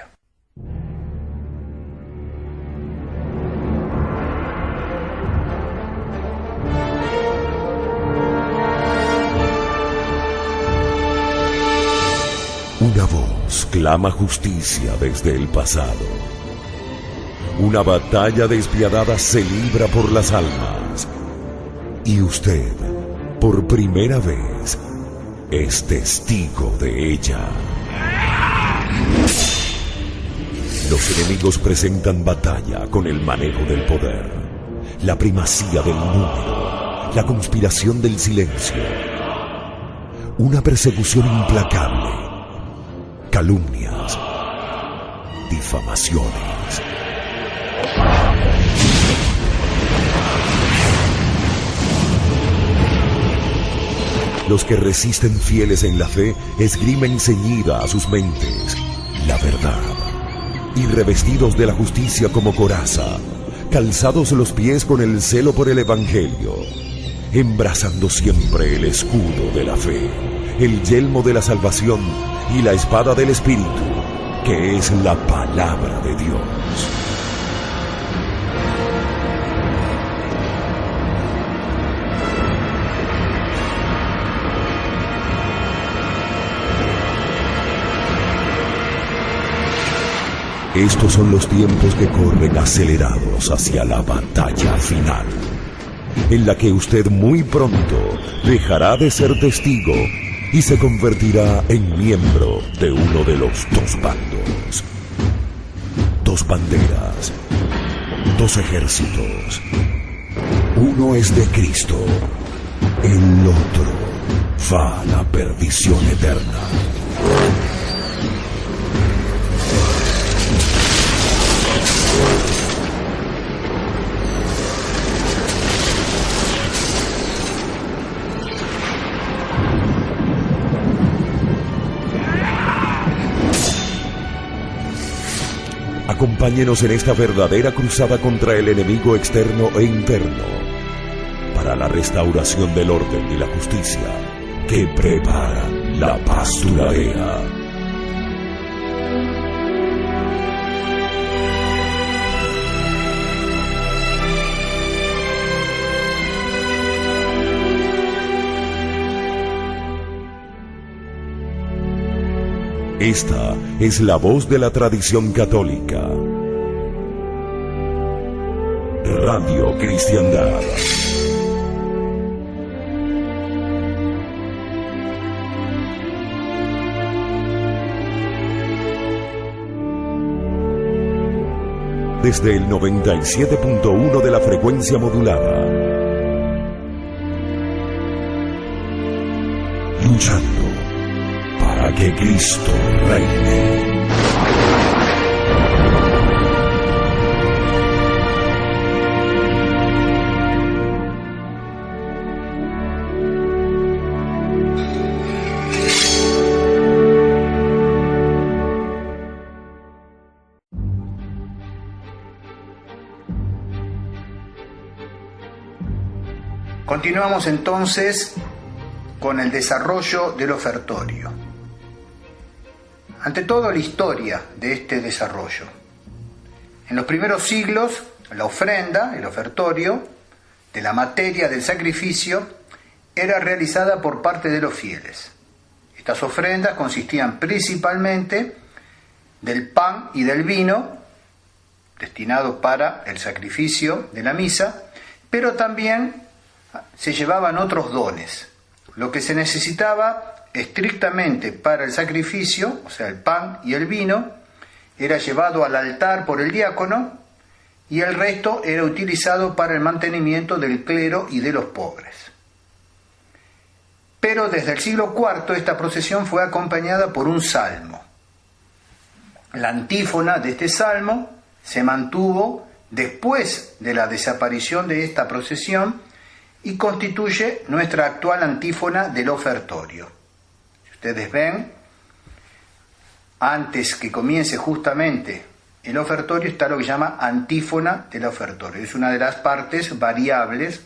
Una voz clama justicia desde el pasado. Una batalla despiadada se libra por las almas. Y usted, por primera vez, es testigo de ella. Los enemigos presentan batalla con el manejo del poder, la primacía del número, la conspiración del silencio, una persecución implacable, calumnias, difamaciones. Los que resisten fieles en la fe esgrimen ceñida a sus mentes la verdad, y revestidos de la justicia como coraza, calzados los pies con el celo por el Evangelio, embrazando siempre el escudo de la fe, el yelmo de la salvación y la espada del Espíritu, que es la palabra de Dios. Estos son los tiempos que corren acelerados hacia la batalla final, en la que usted muy pronto dejará de ser testigo y se convertirá en miembro de uno de los dos bandos. Dos banderas, dos ejércitos. Uno es de Cristo, el otro va a la perdición eterna. Acompáñenos en esta verdadera cruzada contra el enemigo externo e interno, para la restauración del orden y la justicia que prepara la paz duradera. Esta es la voz de la tradición católica. Radio Cristiandad. Desde el 97.1 de la frecuencia modulada. Luchando para que Cristo reine. Continuamos entonces con el desarrollo del ofertorio. Ante todo, la historia de este desarrollo. En los primeros siglos, la ofrenda, el ofertorio, de la materia del sacrificio, era realizada por parte de los fieles. Estas ofrendas consistían principalmente del pan y del vino, destinados para el sacrificio de la misa, pero también se llevaban otros dones. Lo que se necesitaba estrictamente para el sacrificio, o sea, el pan y el vino, era llevado al altar por el diácono y el resto era utilizado para el mantenimiento del clero y de los pobres. Pero desde el siglo IV esta procesión fue acompañada por un salmo. La antífona de este salmo se mantuvo después de la desaparición de esta procesión y constituye nuestra actual antífona del ofertorio. Si ustedes ven, antes que comience justamente el ofertorio está lo que se llama antífona del ofertorio. Es una de las partes variables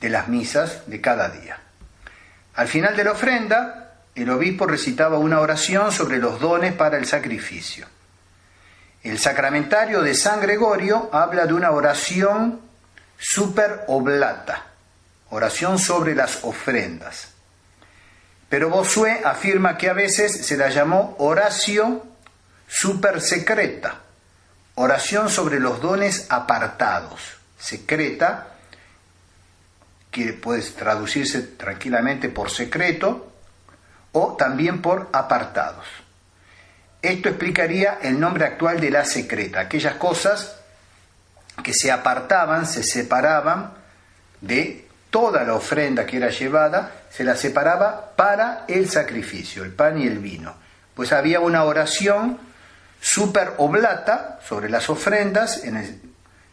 de las misas de cada día. Al final de la ofrenda, el obispo recitaba una oración sobre los dones para el sacrificio. El sacramentario de San Gregorio habla de una oración super oblata, oración sobre las ofrendas. Pero Bossuet afirma que a veces se la llamó oratio super secreta, oración sobre los dones apartados. Secreta, que puede traducirse tranquilamente por secreto o también por apartados. Esto explicaría el nombre actual de la secreta, aquellas cosas que se apartaban, se separaban de toda la ofrenda que era llevada, se la separaba para el sacrificio, el pan y el vino. Pues había una oración super oblata sobre las ofrendas en el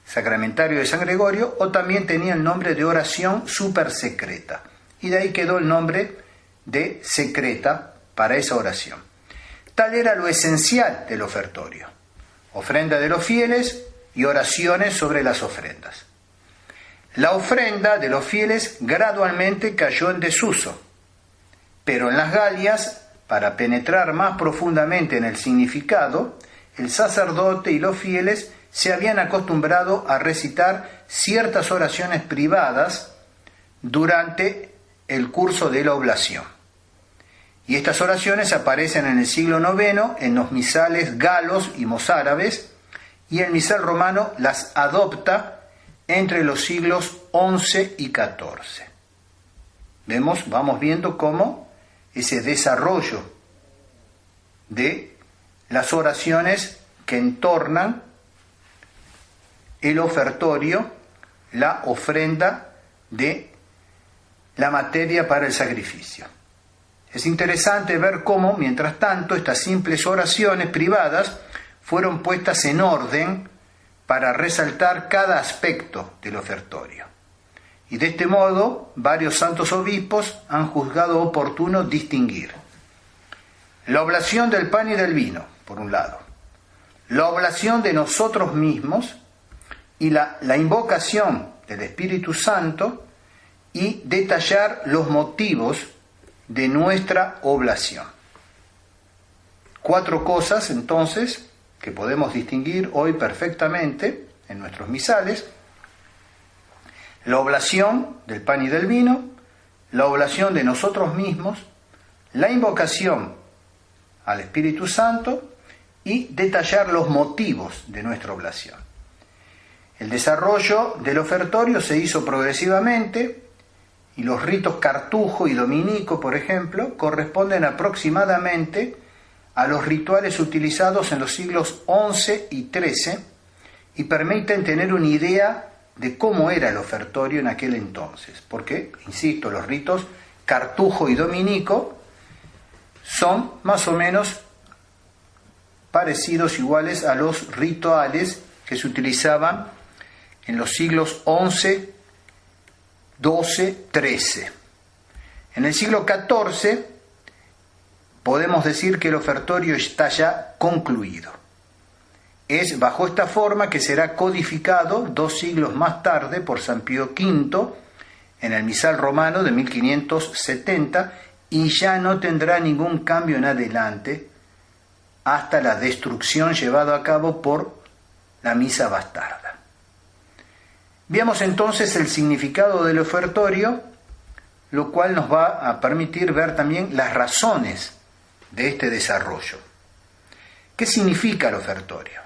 sacramentario de San Gregorio, o también tenía el nombre de oración super secreta. Y de ahí quedó el nombre de secreta para esa oración. Tal era lo esencial del ofertorio: ofrenda de los fieles y oraciones sobre las ofrendas. La ofrenda de los fieles gradualmente cayó en desuso, pero en las Galias, para penetrar más profundamente en el significado, el sacerdote y los fieles se habían acostumbrado a recitar ciertas oraciones privadas durante el curso de la oblación. Y estas oraciones aparecen en el siglo IX en los misales galos y mozárabes, y el misal romano las adopta entre los siglos XI y XIV. Vamos viendo cómo ese desarrollo de las oraciones que entornan el ofertorio, la ofrenda de la materia para el sacrificio. Es interesante ver cómo, mientras tanto, estas simples oraciones privadas fueron puestas en orden para resaltar cada aspecto del ofertorio. Y de este modo, varios santos obispos han juzgado oportuno distinguir la oblación del pan y del vino, por un lado, la oblación de nosotros mismos y la invocación del Espíritu Santo, y detallar los motivos de nuestra oblación. 4 cosas, entonces, que podemos distinguir hoy perfectamente en nuestros misales: la oblación del pan y del vino, la oblación de nosotros mismos, la invocación al Espíritu Santo y detallar los motivos de nuestra oblación. El desarrollo del ofertorio se hizo progresivamente, y los ritos cartujo y dominico, por ejemplo, corresponden aproximadamente a los rituales utilizados en los siglos XI y XIII y permiten tener una idea de cómo era el ofertorio en aquel entonces. Porque, insisto, los ritos cartujo y dominico son más o menos parecidos, iguales a los rituales que se utilizaban en los siglos XI, XII, XIII. En el siglo XIV podemos decir que el ofertorio está ya concluido. Es bajo esta forma que será codificado 2 siglos más tarde por San Pío V en el misal romano de 1570, y ya no tendrá ningún cambio en adelante hasta la destrucción llevada a cabo por la misa bastarda. Veamos entonces el significado del ofertorio, lo cual nos va a permitir ver también las razones de este desarrollo. ¿Qué significa el ofertorio?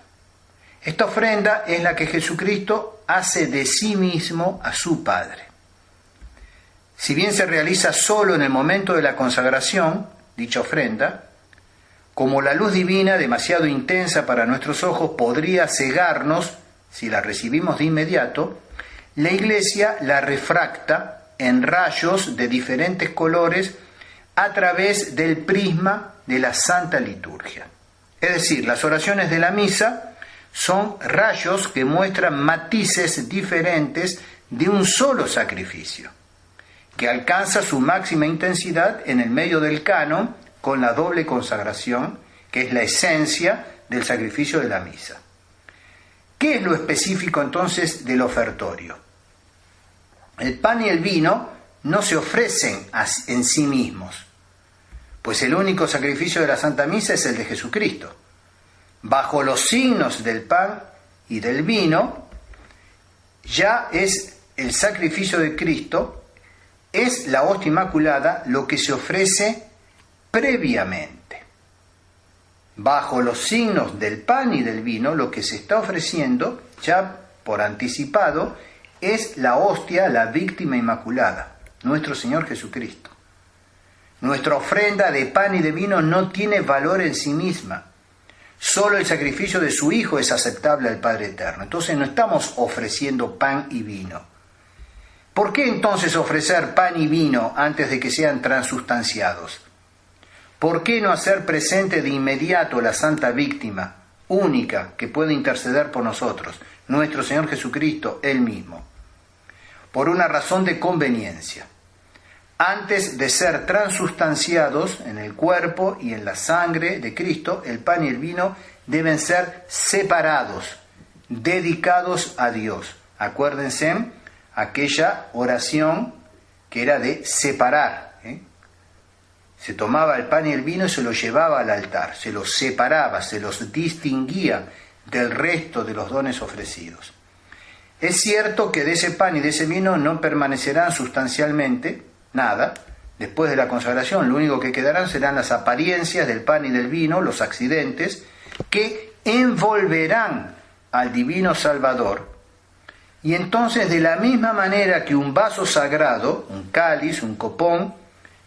Esta ofrenda es la que Jesucristo hace de sí mismo a su Padre. Si bien se realiza solo en el momento de la consagración, dicha ofrenda, como la luz divina, demasiado intensa para nuestros ojos, podría cegarnos si la recibimos de inmediato, la Iglesia la refracta en rayos de diferentes colores a través del prisma de la Santa Liturgia. Es decir, las oraciones de la misa son rayos que muestran matices diferentes de un solo sacrificio, que alcanza su máxima intensidad en el medio del canon con la doble consagración, que es la esencia del sacrificio de la misa. ¿Qué es lo específico entonces del ofertorio? El pan y el vino no se ofrecen en sí mismos, pues el único sacrificio de la Santa Misa es el de Jesucristo. Bajo los signos del pan y del vino, ya es el sacrificio de Cristo, es la hostia inmaculada lo que se ofrece previamente. Bajo los signos del pan y del vino, lo que se está ofreciendo, ya por anticipado, es la hostia, la víctima inmaculada, nuestro Señor Jesucristo. Nuestra ofrenda de pan y de vino no tiene valor en sí misma. Solo el sacrificio de su Hijo es aceptable al Padre Eterno. Entonces no estamos ofreciendo pan y vino. ¿Por qué entonces ofrecer pan y vino antes de que sean transustanciados? ¿Por qué no hacer presente de inmediato la Santa Víctima, única que puede interceder por nosotros, nuestro Señor Jesucristo, Él mismo? Por una razón de conveniencia. Antes de ser transustanciados en el cuerpo y en la sangre de Cristo, el pan y el vino deben ser separados, dedicados a Dios. Acuérdense aquella oración que era de separar. Se tomaba el pan y el vino y se lo llevaba al altar, se los separaba, se los distinguía del resto de los dones ofrecidos. Es cierto que de ese pan y de ese vino no permanecerán sustancialmente nada. Después de la consagración, lo único que quedarán serán las apariencias del pan y del vino, los accidentes, que envolverán al divino Salvador. Y entonces, de la misma manera que un vaso sagrado, un cáliz, un copón,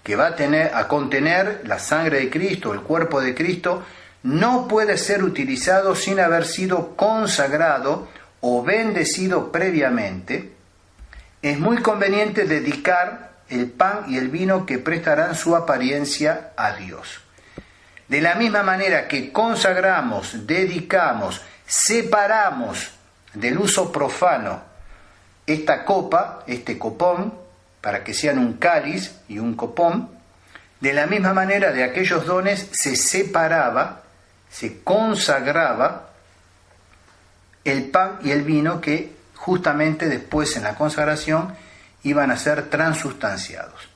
que va a contener la sangre de Cristo, el cuerpo de Cristo, no puede ser utilizado sin haber sido consagrado o bendecido previamente, es muy conveniente dedicar el pan y el vino que prestarán su apariencia a Dios. De la misma manera que consagramos, dedicamos, separamos del uso profano esta copa, este copón, para que sean un cáliz y un copón, de la misma manera de aquellos dones se separaba, se consagraba el pan y el vino que justamente después en la consagración iban a ser transustanciados.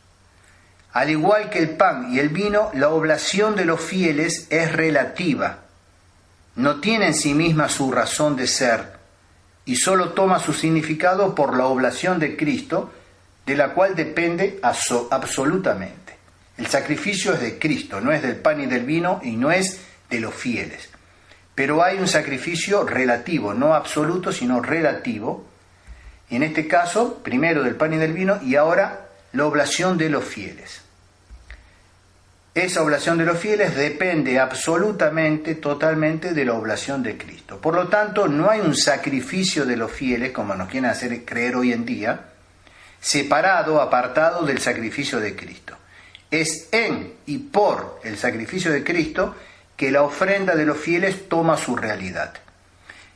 Al igual que el pan y el vino, la oblación de los fieles es relativa, no tiene en sí misma su razón de ser y solo toma su significado por la oblación de Cristo, de la cual depende absolutamente. El sacrificio es de Cristo, no es del pan y del vino y no es de los fieles. Pero hay un sacrificio relativo, no absoluto, sino relativo. Y en este caso, primero del pan y del vino y ahora la oblación de los fieles. Esa oblación de los fieles depende absolutamente, totalmente de la oblación de Cristo. Por lo tanto, no hay un sacrificio de los fieles, como nos quieren hacer creer hoy en día, separado, apartado del sacrificio de Cristo. Es en y por el sacrificio de Cristo que la ofrenda de los fieles toma su realidad.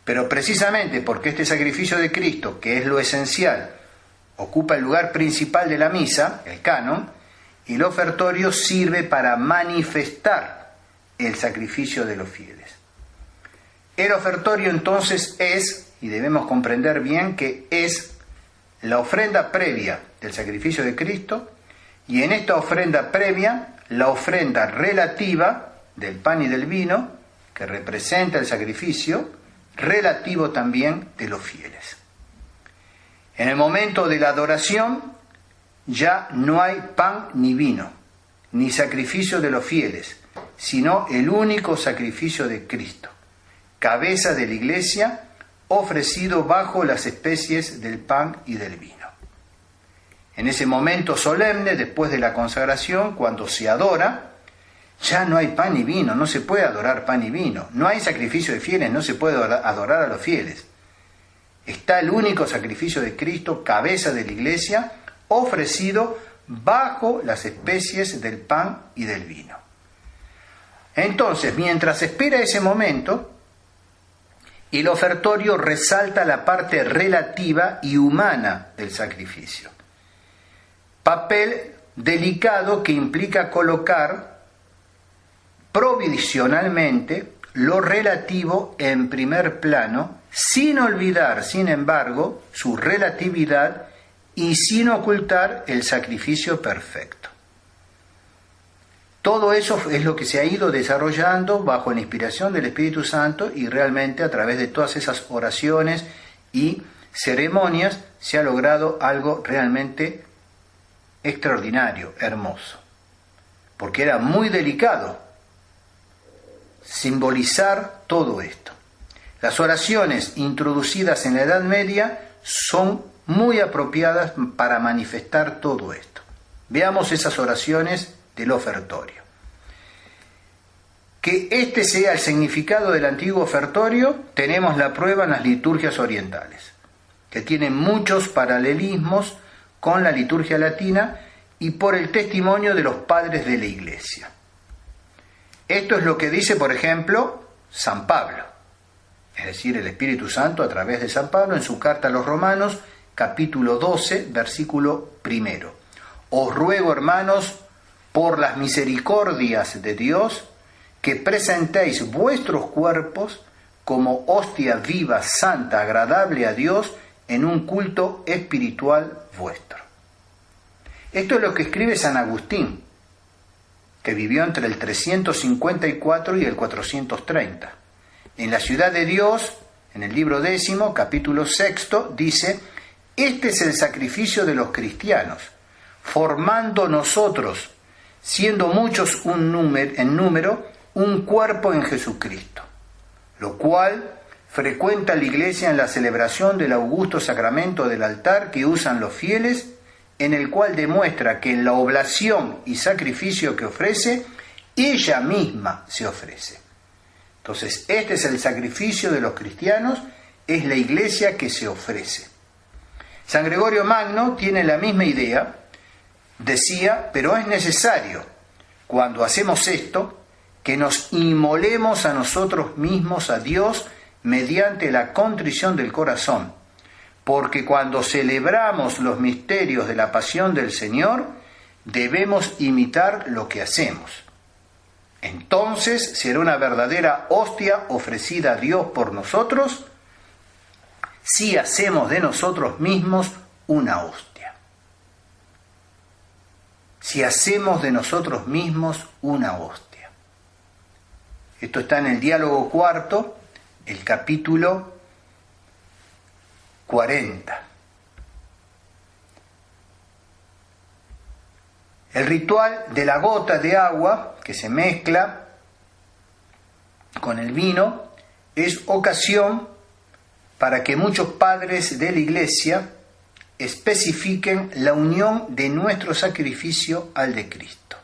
Pero precisamente porque este sacrificio de Cristo, que es lo esencial, ocupa el lugar principal de la misa, el canon, y el ofertorio sirve para manifestar el sacrificio de los fieles. El ofertorio entonces es, y debemos comprender bien que es la ofrenda previa del sacrificio de Cristo, y en esta ofrenda previa, la ofrenda relativa del pan y del vino, que representa el sacrificio, relativo también de los fieles. En el momento de la adoración, ya no hay pan ni vino, ni sacrificio de los fieles, sino el único sacrificio de Cristo, cabeza de la Iglesia, ofrecido bajo las especies del pan y del vino. En ese momento solemne, después de la consagración, cuando se adora, ya no hay pan ni vino, no se puede adorar pan y vino, no hay sacrificio de fieles, no se puede adorar a los fieles. Está el único sacrificio de Cristo, cabeza de la Iglesia, ofrecido bajo las especies del pan y del vino. Entonces, mientras espera ese momento, el ofertorio resalta la parte relativa y humana del sacrificio. Papel delicado que implica colocar provisionalmente lo relativo en primer plano, sin olvidar, sin embargo, su relatividad y sin ocultar el sacrificio perfecto. Todo eso es lo que se ha ido desarrollando bajo la inspiración del Espíritu Santo y realmente a través de todas esas oraciones y ceremonias se ha logrado algo realmente extraordinario, hermoso. Porque era muy delicado simbolizar todo esto. Las oraciones introducidas en la Edad Media son muy apropiadas para manifestar todo esto. Veamos esas oraciones del ofertorio. Que este sea el significado del antiguo ofertorio, tenemos la prueba en las liturgias orientales, que tienen muchos paralelismos con la liturgia latina y por el testimonio de los padres de la Iglesia. Esto es lo que dice, por ejemplo, San Pablo, es decir, el Espíritu Santo a través de San Pablo en su carta a los Romanos, capítulo 12, versículo 1. Os ruego, hermanos, por las misericordias de Dios, que presentéis vuestros cuerpos como hostia viva, santa, agradable a Dios, en un culto espiritual vuestro. Esto es lo que escribe San Agustín, que vivió entre el 354 y el 430. En la Ciudad de Dios, en el libro 10, capítulo 6, dice: este es el sacrificio de los cristianos, formando nosotros, siendo muchos en número, un cuerpo en Jesucristo, lo cual frecuenta la Iglesia en la celebración del augusto sacramento del altar que usan los fieles, en el cual demuestra que en la oblación y sacrificio que ofrece, ella misma se ofrece. Entonces, este es el sacrificio de los cristianos, es la Iglesia que se ofrece. San Gregorio Magno tiene la misma idea, decía, pero es necesario, cuando hacemos esto, que nos inmolemos a nosotros mismos a Dios mediante la contrición del corazón, porque cuando celebramos los misterios de la pasión del Señor, debemos imitar lo que hacemos. Entonces será una verdadera hostia ofrecida a Dios por nosotros, si hacemos de nosotros mismos una hostia. Si hacemos de nosotros mismos una hostia. Esto está en el diálogo cuarto, el capítulo 40. El ritual de la gota de agua que se mezcla con el vino es ocasión para que muchos padres de la Iglesia especifiquen la unión de nuestro sacrificio al de Cristo.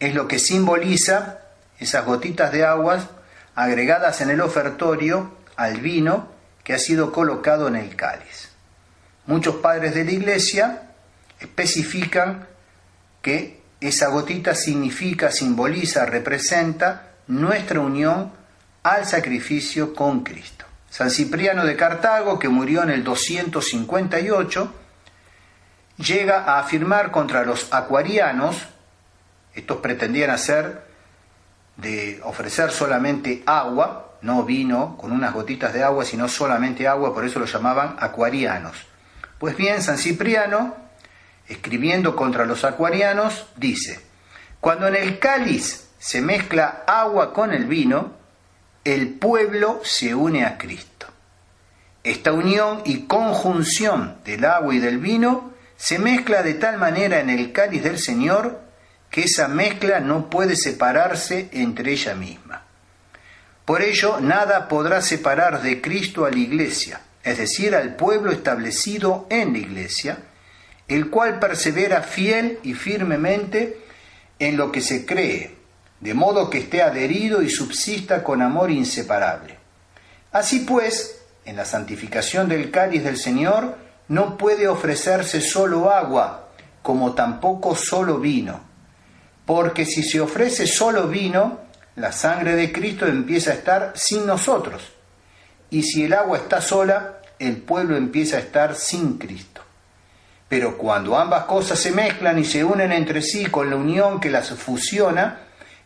Es lo que simboliza esas gotitas de agua agregadas en el ofertorio al vino que ha sido colocado en el cáliz. Muchos padres de la Iglesia especifican que esa gotita simboliza, representa nuestra unión al sacrificio con Cristo. San Cipriano de Cartago, que murió en el 258, llega a afirmar contra los acuarianos, estos pretendían ofrecer solamente agua, no vino con unas gotitas de agua, sino solamente agua, por eso lo llamaban acuarianos. Pues bien, San Cipriano, escribiendo contra los acuarianos, dice: cuando en el cáliz se mezcla agua con el vino, el pueblo se une a Cristo. Esta unión y conjunción del agua y del vino se mezcla de tal manera en el cáliz del Señor que esa mezcla no puede separarse entre ella misma. Por ello, nada podrá separar de Cristo a la Iglesia, es decir, al pueblo establecido en la Iglesia, el cual persevera fiel y firmemente en lo que se cree, de modo que esté adherido y subsista con amor inseparable. Así pues, en la santificación del cáliz del Señor no puede ofrecerse solo agua, como tampoco solo vino, porque si se ofrece solo vino, la sangre de Cristo empieza a estar sin nosotros, y si el agua está sola, el pueblo empieza a estar sin Cristo. Pero cuando ambas cosas se mezclan y se unen entre sí con la unión que las fusiona,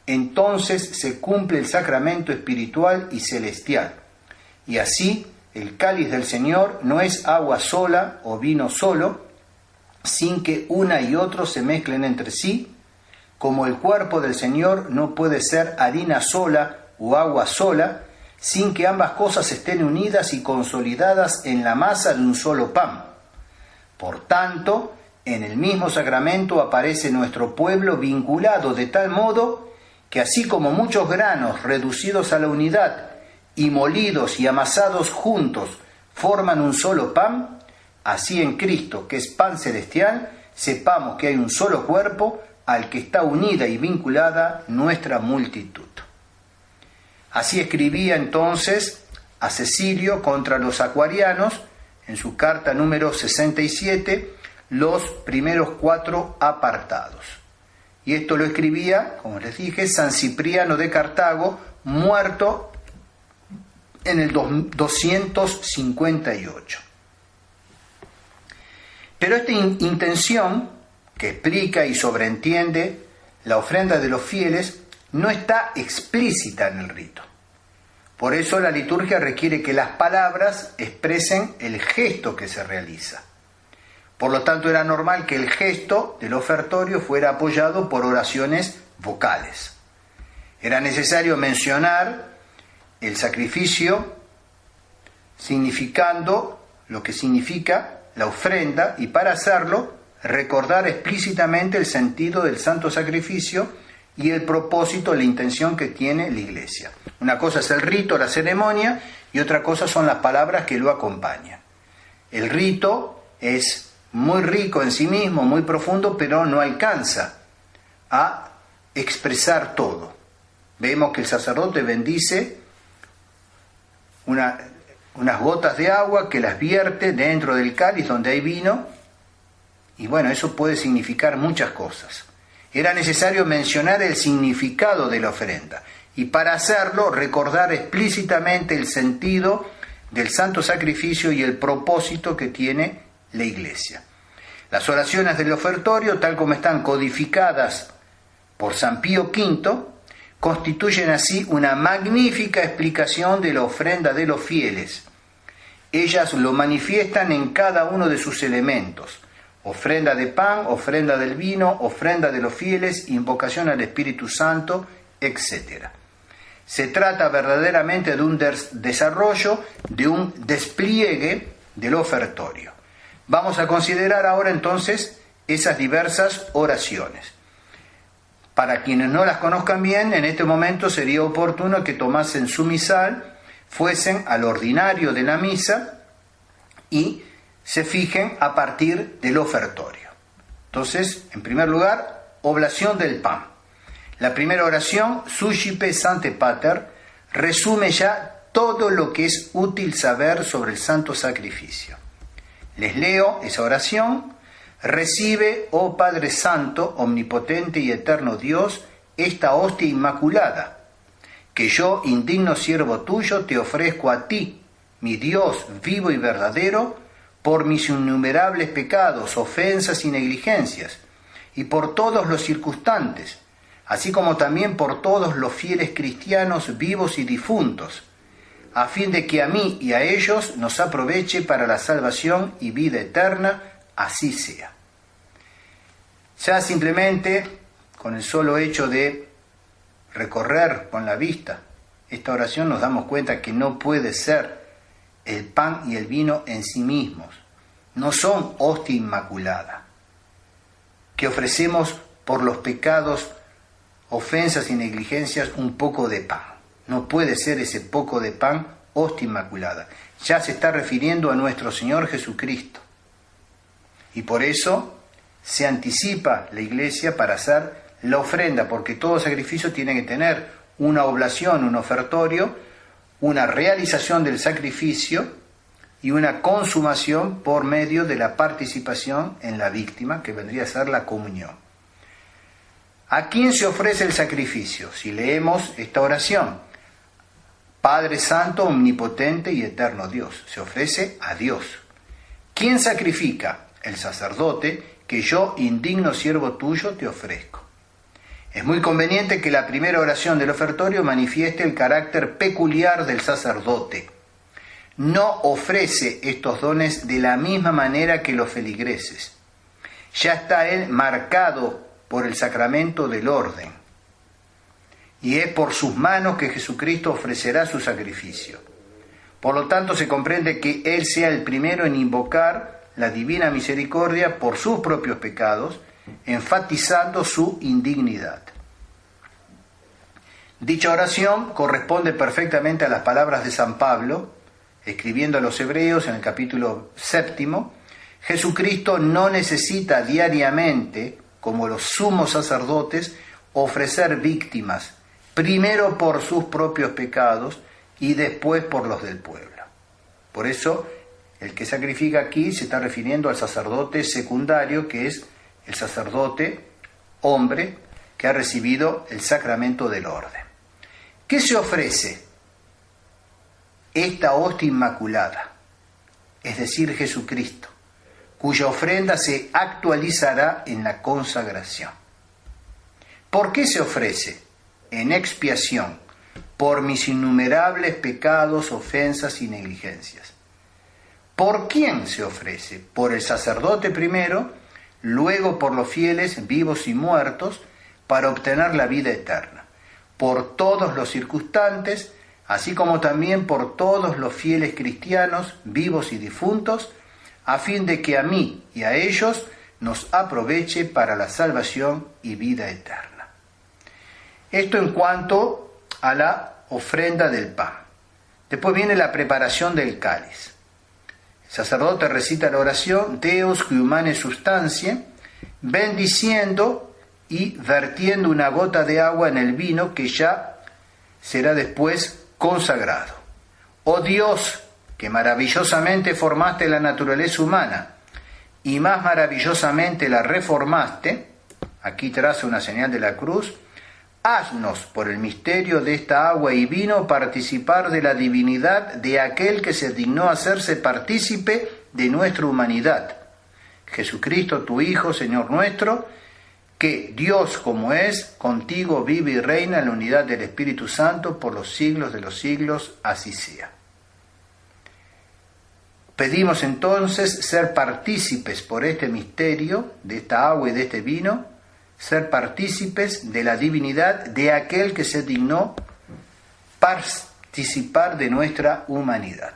entonces se cumple el sacramento espiritual y celestial. Y así, el cáliz del Señor no es agua sola o vino solo, sin que una y otro se mezclen entre sí, como el cuerpo del Señor no puede ser harina sola o agua sola, sin que ambas cosas estén unidas y consolidadas en la masa de un solo pan. Por tanto, en el mismo sacramento aparece nuestro pueblo vinculado de tal modo que así como muchos granos reducidos a la unidad y molidos y amasados juntos forman un solo pan, así en Cristo, que es pan celestial, sepamos que hay un solo cuerpo al que está unida y vinculada nuestra multitud. Así escribía entonces a Cecilio contra los acuarianos, en su carta número 67, los primeros 4 apartados. Y esto lo escribía, como les dije, San Cipriano de Cartago, muerto en el 258. Pero esta intención, que explica y sobreentiende la ofrenda de los fieles, no está explícita en el rito. Por eso la liturgia requiere que las palabras expresen el gesto que se realiza. Por lo tanto, era normal que el gesto del ofertorio fuera apoyado por oraciones vocales. Era necesario mencionar el sacrificio significando lo que significa la ofrenda, y para hacerlo recordar explícitamente el sentido del santo sacrificio y el propósito, la intención que tiene la Iglesia. Una cosa es el rito, la ceremonia, y otra cosa son las palabras que lo acompañan. El rito es muy rico en sí mismo, muy profundo, pero no alcanza a expresar todo. Vemos que el sacerdote bendice unas gotas de agua que las vierte dentro del cáliz donde hay vino, y bueno, eso puede significar muchas cosas. Era necesario mencionar el significado de la ofrenda, y para hacerlo recordar explícitamente el sentido del santo sacrificio y el propósito que tiene la Iglesia. Las oraciones del ofertorio, tal como están codificadas por San Pío V, constituyen así una magnífica explicación de la ofrenda de los fieles. Ellas lo manifiestan en cada uno de sus elementos: ofrenda de pan, ofrenda del vino, ofrenda de los fieles, invocación al Espíritu Santo, etc. Se trata verdaderamente de un desarrollo, de un despliegue del ofertorio. Vamos a considerar ahora entonces esas diversas oraciones. Para quienes no las conozcan bien, en este momento sería oportuno que tomasen su misal, fuesen al ordinario de la misa y se fijen a partir del ofertorio. Entonces, en primer lugar, oblación del pan. La primera oración, Suscipe Sancte Pater, resume ya todo lo que es útil saber sobre el santo sacrificio. Les leo esa oración. Recibe, oh Padre Santo, omnipotente y eterno Dios, esta hostia inmaculada, que yo, indigno siervo tuyo, te ofrezco a ti, mi Dios vivo y verdadero, por mis innumerables pecados, ofensas y negligencias, y por todos los circunstantes, así como también por todos los fieles cristianos vivos y difuntos, a fin de que a mí y a ellos nos aproveche para la salvación y vida eterna, así sea. Ya simplemente, con el solo hecho de recorrer con la vista esta oración, nos damos cuenta que no puede ser el pan y el vino en sí mismos. No son hostia inmaculada, que ofrecemos por los pecados, ofensas y negligencias un poco de pan. No puede ser ese poco de pan hostia inmaculada. Ya se está refiriendo a nuestro Señor Jesucristo. Y por eso se anticipa la Iglesia para hacer la ofrenda, porque todo sacrificio tiene que tener una oblación, un ofertorio, una realización del sacrificio y una consumación por medio de la participación en la víctima, que vendría a ser la comunión. ¿A quién se ofrece el sacrificio? Si leemos esta oración, Padre Santo, omnipotente y eterno Dios, se ofrece a Dios. ¿Quién sacrifica? El sacerdote, que yo, indigno siervo tuyo, te ofrezco. Es muy conveniente que la primera oración del ofertorio manifieste el carácter peculiar del sacerdote. No ofrece estos dones de la misma manera que los feligreses. Ya está él marcado por el sacramento del orden. Y es por sus manos que Jesucristo ofrecerá su sacrificio. Por lo tanto, se comprende que él sea el primero en invocar la divina misericordia por sus propios pecados, enfatizando su indignidad. Dicha oración corresponde perfectamente a las palabras de San Pablo, escribiendo a los Hebreos en el capítulo 7, Jesucristo no necesita diariamente, como los sumos sacerdotes, ofrecer víctimas, primero por sus propios pecados y después por los del pueblo. Por eso, el que sacrifica aquí se está refiriendo al sacerdote secundario, que es el sacerdote hombre que ha recibido el sacramento del orden. ¿Qué se ofrece? Esta hostia inmaculada, es decir, Jesucristo, cuya ofrenda se actualizará en la consagración. ¿Por qué se ofrece? En expiación, por mis innumerables pecados, ofensas y negligencias. ¿Por quién se ofrece? Por el sacerdote primero, luego por los fieles vivos y muertos, para obtener la vida eterna, por todos los circunstantes, así como también por todos los fieles cristianos vivos y difuntos, a fin de que a mí y a ellos nos aproveche para la salvación y vida eterna. Esto en cuanto a la ofrenda del pan. Después viene la preparación del cáliz. El sacerdote recita la oración Deus qui humane substantiae, bendiciendo y vertiendo una gota de agua en el vino que ya será después consagrado. Oh Dios, que maravillosamente formaste la naturaleza humana y más maravillosamente la reformaste, aquí traza una señal de la cruz, haznos por el misterio de esta agua y vino participar de la divinidad de aquel que se dignó hacerse partícipe de nuestra humanidad, Jesucristo tu Hijo, Señor nuestro, que Dios como es, contigo vive y reina en la unidad del Espíritu Santo por los siglos de los siglos, así sea. Pedimos entonces ser partícipes por este misterio, de esta agua y de este vino, ser partícipes de la divinidad de aquel que se dignó participar de nuestra humanidad.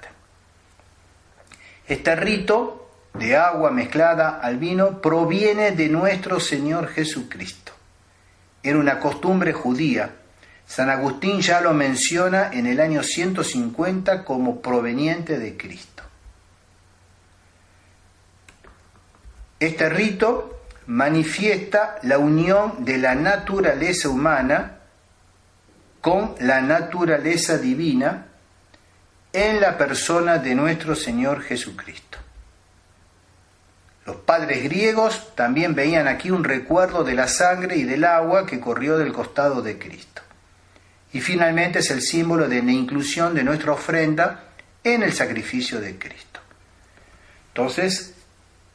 Este rito de agua mezclada al vino proviene de nuestro Señor Jesucristo. Era una costumbre judía. San Agustín ya lo menciona en el año 150 como proveniente de Cristo. Este rito manifiesta la unión de la naturaleza humana con la naturaleza divina en la persona de nuestro Señor Jesucristo. Los padres griegos también veían aquí un recuerdo de la sangre y del agua que corrió del costado de Cristo. Y finalmente es el símbolo de la inclusión de nuestra ofrenda en el sacrificio de Cristo. Entonces,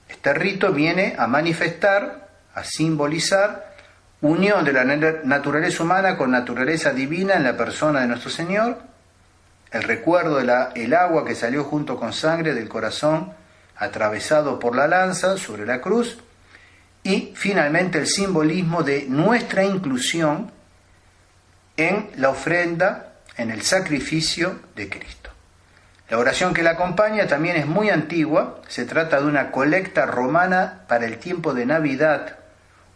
este rito viene a manifestar, a simbolizar, unión de la naturaleza humana con naturaleza divina en la persona de nuestro Señor, el recuerdo del agua que salió junto con sangre del corazón atravesado por la lanza sobre la cruz, y finalmente el simbolismo de nuestra inclusión en la ofrenda, en el sacrificio de Cristo. La oración que la acompaña también es muy antigua, se trata de una colecta romana para el tiempo de Navidad,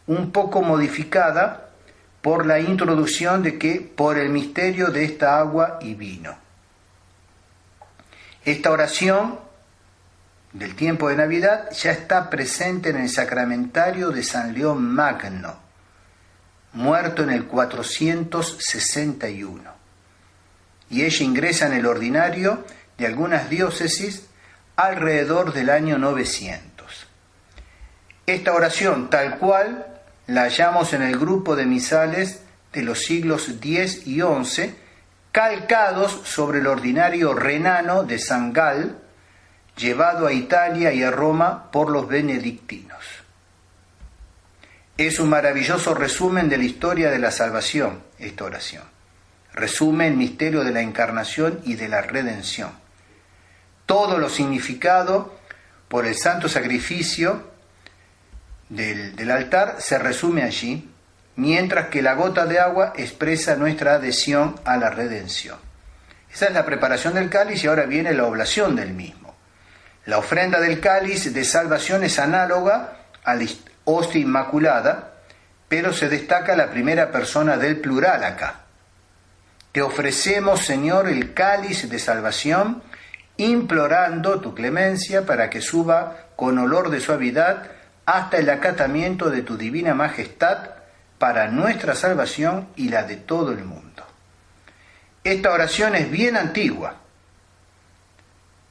un poco modificada por la introducción de que por el misterio de esta agua y vino. Esta oración del tiempo de Navidad ya está presente en el sacramentario de San León Magno, muerto en el 461, y ella ingresa en el ordinario de algunas diócesis alrededor del año 900. Esta oración, tal cual, la hallamos en el grupo de misales de los siglos X y XI, calcados sobre el ordinario renano de San Gal, llevado a Italia y a Roma por los benedictinos. Es un maravilloso resumen de la historia de la salvación, esta oración. Resume el misterio de la encarnación y de la redención. Todo lo significado por el santo sacrificio del altar se resume allí, mientras que la gota de agua expresa nuestra adhesión a la redención. Esa es la preparación del cáliz y ahora viene la oblación del mismo. La ofrenda del cáliz de salvación es análoga a la hostia inmaculada, pero se destaca la primera persona del plural acá. Te ofrecemos, Señor, el cáliz de salvación, implorando tu clemencia para que suba con olor de suavidad hasta el acatamiento de tu divina majestad para nuestra salvación y la de todo el mundo. Esta oración es bien antigua,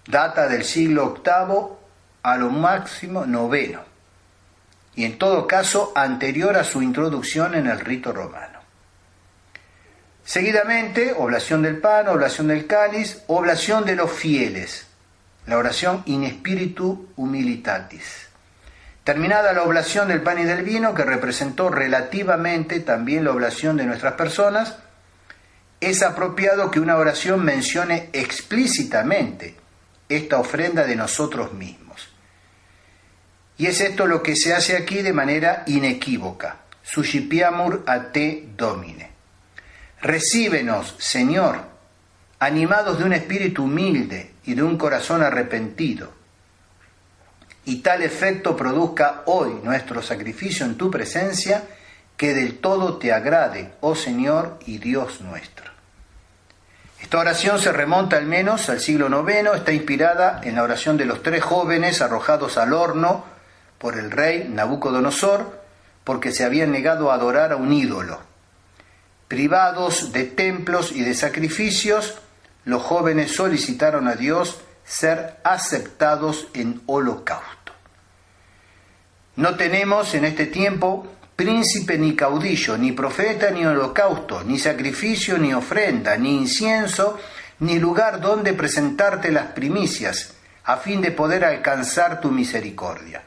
data del siglo VIII a lo máximo IX, y en todo caso anterior a su introducción en el rito romano. Seguidamente, oblación del pan, oblación del cáliz, oblación de los fieles, la oración in spiritu humilitatis. Terminada la oblación del pan y del vino, que representó relativamente también la oblación de nuestras personas, es apropiado que una oración mencione explícitamente esta ofrenda de nosotros mismos. Y es esto lo que se hace aquí de manera inequívoca. Suscipiamur a te Domine. Recíbenos, Señor, animados de un espíritu humilde y de un corazón arrepentido, y tal efecto produzca hoy nuestro sacrificio en tu presencia, que del todo te agrade, oh Señor y Dios nuestro. Esta oración se remonta al menos al siglo IX, está inspirada en la oración de los 3 jóvenes arrojados al horno por el rey Nabucodonosor, porque se habían negado a adorar a un ídolo. Privados de templos y de sacrificios, los jóvenes solicitaron a Dios ser aceptados en holocausto. No tenemos en este tiempo príncipe ni caudillo, ni profeta ni holocausto, ni sacrificio ni ofrenda, ni incienso, ni lugar donde presentarte las primicias, a fin de poder alcanzar tu misericordia.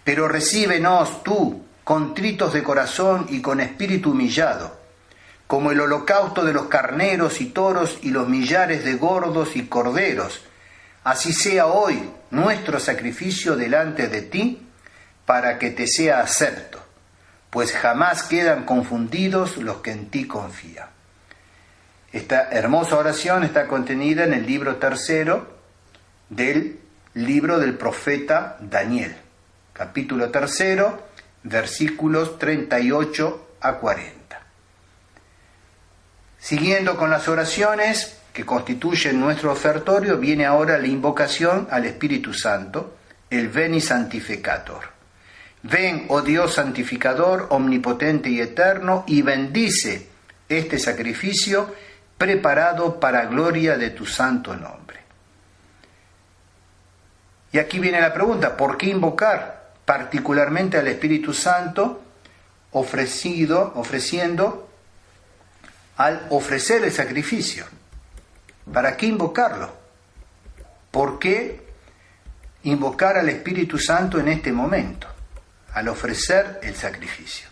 Pero recíbenos tú, contritos de corazón y con espíritu humillado, como el holocausto de los carneros y toros y los millares de gordos y corderos, Así sea hoy nuestro sacrificio delante de ti, para que te sea acepto, pues jamás quedan confundidos los que en ti confían. Esta hermosa oración está contenida en el libro 3 del libro del profeta Daniel, capítulo 3, versículos 38 a 40. Siguiendo con las oraciones que constituyen nuestro ofertorio, viene ahora la invocación al Espíritu Santo, el Veni Sanctificator. Ven, oh Dios santificador, omnipotente y eterno, y bendice este sacrificio preparado para gloria de tu santo nombre. Y aquí viene la pregunta, ¿por qué invocar particularmente al Espíritu Santo ofreciendo al ofrecer el sacrificio? ¿Para qué invocarlo? ¿Por qué invocar al Espíritu Santo en este momento, al ofrecer el sacrificio?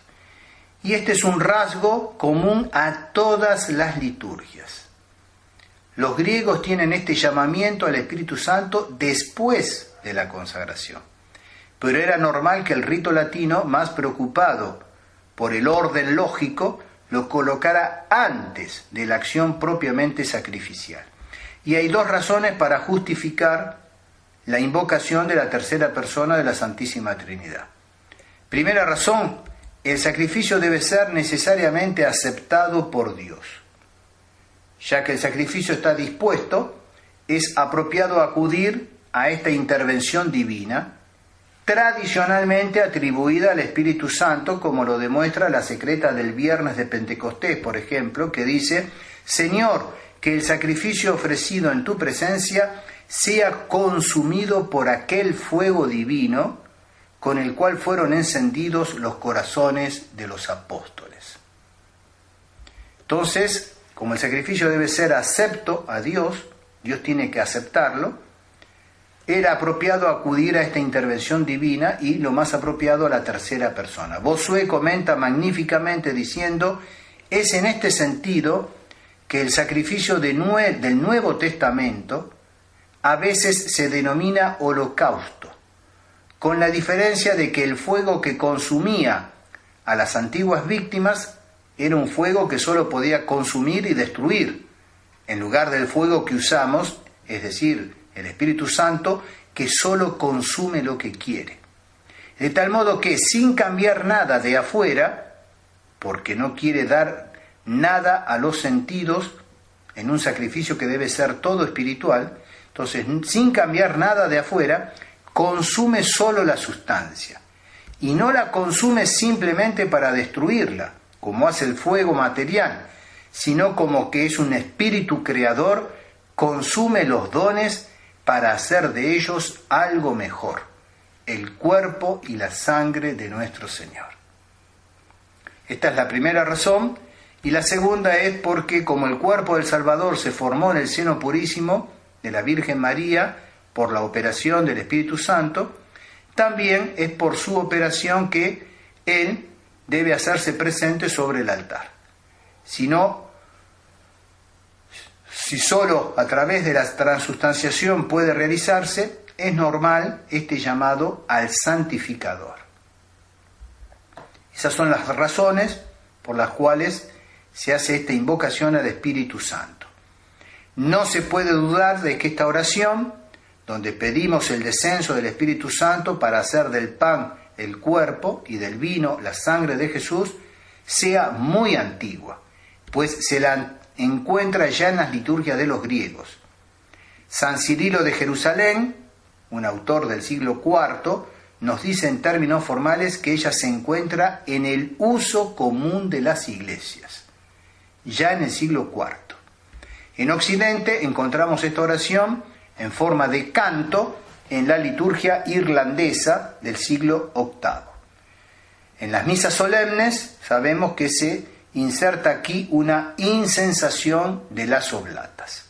Y este es un rasgo común a todas las liturgias. Los griegos tienen este llamamiento al Espíritu Santo después de la consagración, pero era normal que el rito latino, más preocupado por el orden lógico, lo colocara antes de la acción propiamente sacrificial. Y hay dos razones para justificar la invocación de la tercera persona de la Santísima Trinidad. Primera razón, el sacrificio debe ser necesariamente aceptado por Dios. Ya que el sacrificio está dispuesto, es apropiado acudir a esta intervención divina, tradicionalmente atribuida al Espíritu Santo, como lo demuestra la secreta del viernes de Pentecostés, por ejemplo, que dice: Señor, que el sacrificio ofrecido en tu presencia sea consumido por aquel fuego divino con el cual fueron encendidos los corazones de los apóstoles. Entonces, como el sacrificio debe ser acepto a Dios, Dios tiene que aceptarlo, era apropiado acudir a esta intervención divina y lo más apropiado a la tercera persona. Bossuet comenta magníficamente diciendo: es en este sentido que el sacrificio del Nuevo Testamento a veces se denomina holocausto, con la diferencia de que el fuego que consumía a las antiguas víctimas era un fuego que solo podía consumir y destruir, en lugar del fuego que usamos, es decir, el Espíritu Santo, que solo consume lo que quiere. De tal modo que, sin cambiar nada de afuera, porque no quiere dar nada a los sentidos en un sacrificio que debe ser todo espiritual, entonces, sin cambiar nada de afuera, consume solo la sustancia, y no la consume simplemente para destruirla, como hace el fuego material, sino como que es un espíritu creador, consume los dones para hacer de ellos algo mejor, el cuerpo y la sangre de nuestro Señor. Esta es la primera razón, y la segunda es porque, como el cuerpo del Salvador se formó en el seno purísimo de la Virgen María, por la operación del Espíritu Santo, también es por su operación que Él debe hacerse presente sobre el altar. Si solo a través de la transustanciación puede realizarse, es normal este llamado al santificador. Esas son las razones por las cuales se hace esta invocación al Espíritu Santo. No se puede dudar de que esta oración, donde pedimos el descenso del Espíritu Santo para hacer del pan el cuerpo y del vino la sangre de Jesús, sea muy antigua, pues se la encuentra ya en las liturgias de los griegos. San Cirilo de Jerusalén, un autor del siglo IV, nos dice en términos formales que ella se encuentra en el uso común de las iglesias, ya en el siglo IV. En Occidente encontramos esta oración en forma de canto en la liturgia irlandesa del siglo VIII. En las misas solemnes sabemos que se inserta aquí una incensación de las oblatas.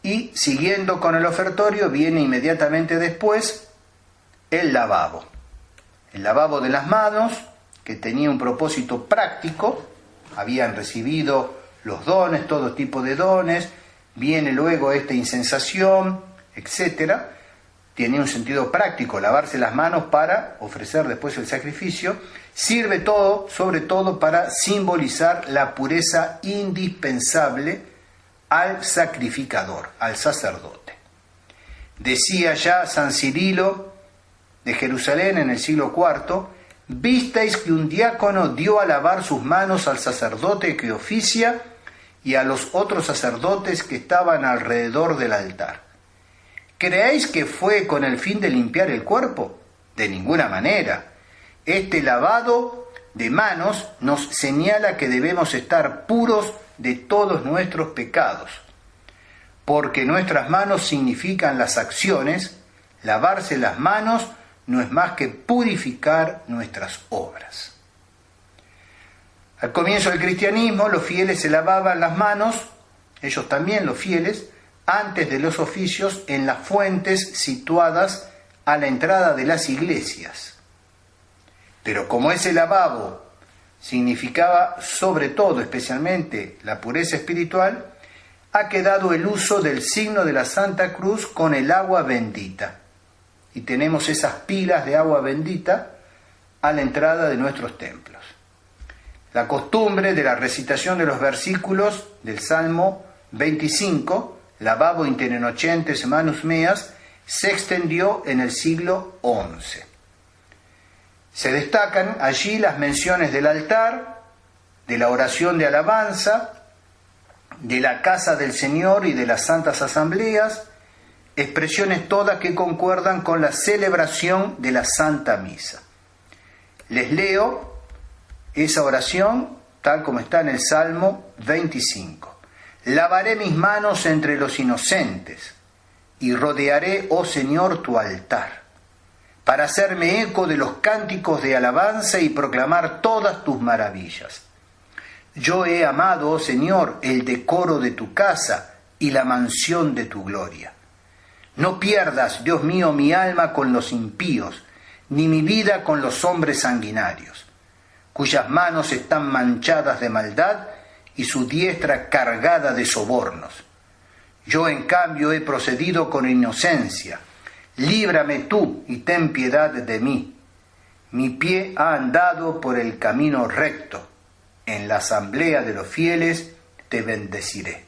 Y siguiendo con el ofertorio viene inmediatamente después el lavabo. El lavabo de las manos, que tenía un propósito práctico, habían recibido los dones, todo tipo de dones, Viene luego esta incensación, etc. Tiene un sentido práctico, lavarse las manos para ofrecer después el sacrificio. Sirve todo, sobre todo, para simbolizar la pureza indispensable al sacrificador, al sacerdote. Decía ya San Cirilo de Jerusalén en el siglo IV: visteis que un diácono dio a lavar sus manos al sacerdote que oficia y a los otros sacerdotes que estaban alrededor del altar. ¿Creéis que fue con el fin de limpiar el cuerpo? De ninguna manera. Este lavado de manos nos señala que debemos estar puros de todos nuestros pecados, porque nuestras manos significan las acciones. Lavarse las manos no es más que purificar nuestras obras. Al comienzo del cristianismo, los fieles se lavaban las manos, ellos también los fieles, antes de los oficios en las fuentes situadas a la entrada de las iglesias. Pero como ese lavabo significaba sobre todo, especialmente, la pureza espiritual, ha quedado el uso del signo de la Santa Cruz con el agua bendita. Y tenemos esas pilas de agua bendita a la entrada de nuestros templos. La costumbre de la recitación de los versículos del Salmo 25, Lavabo inter innocentes manus meas, se extendió en el siglo XI. Se destacan allí las menciones del altar, de la oración de alabanza, de la casa del Señor y de las santas asambleas, expresiones todas que concuerdan con la celebración de la Santa Misa. Les leo esa oración tal como está en el Salmo 25. Lavaré mis manos entre los inocentes y rodearé, oh Señor, tu altar, para hacerme eco de los cánticos de alabanza y proclamar todas tus maravillas. Yo he amado, oh Señor, el decoro de tu casa y la mansión de tu gloria. No pierdas, Dios mío, mi alma con los impíos, ni mi vida con los hombres sanguinarios, cuyas manos están manchadas de maldad y su diestra cargada de sobornos. Yo, en cambio, he procedido con inocencia. Líbrame tú y ten piedad de mí. Mi pie ha andado por el camino recto. En la asamblea de los fieles te bendeciré.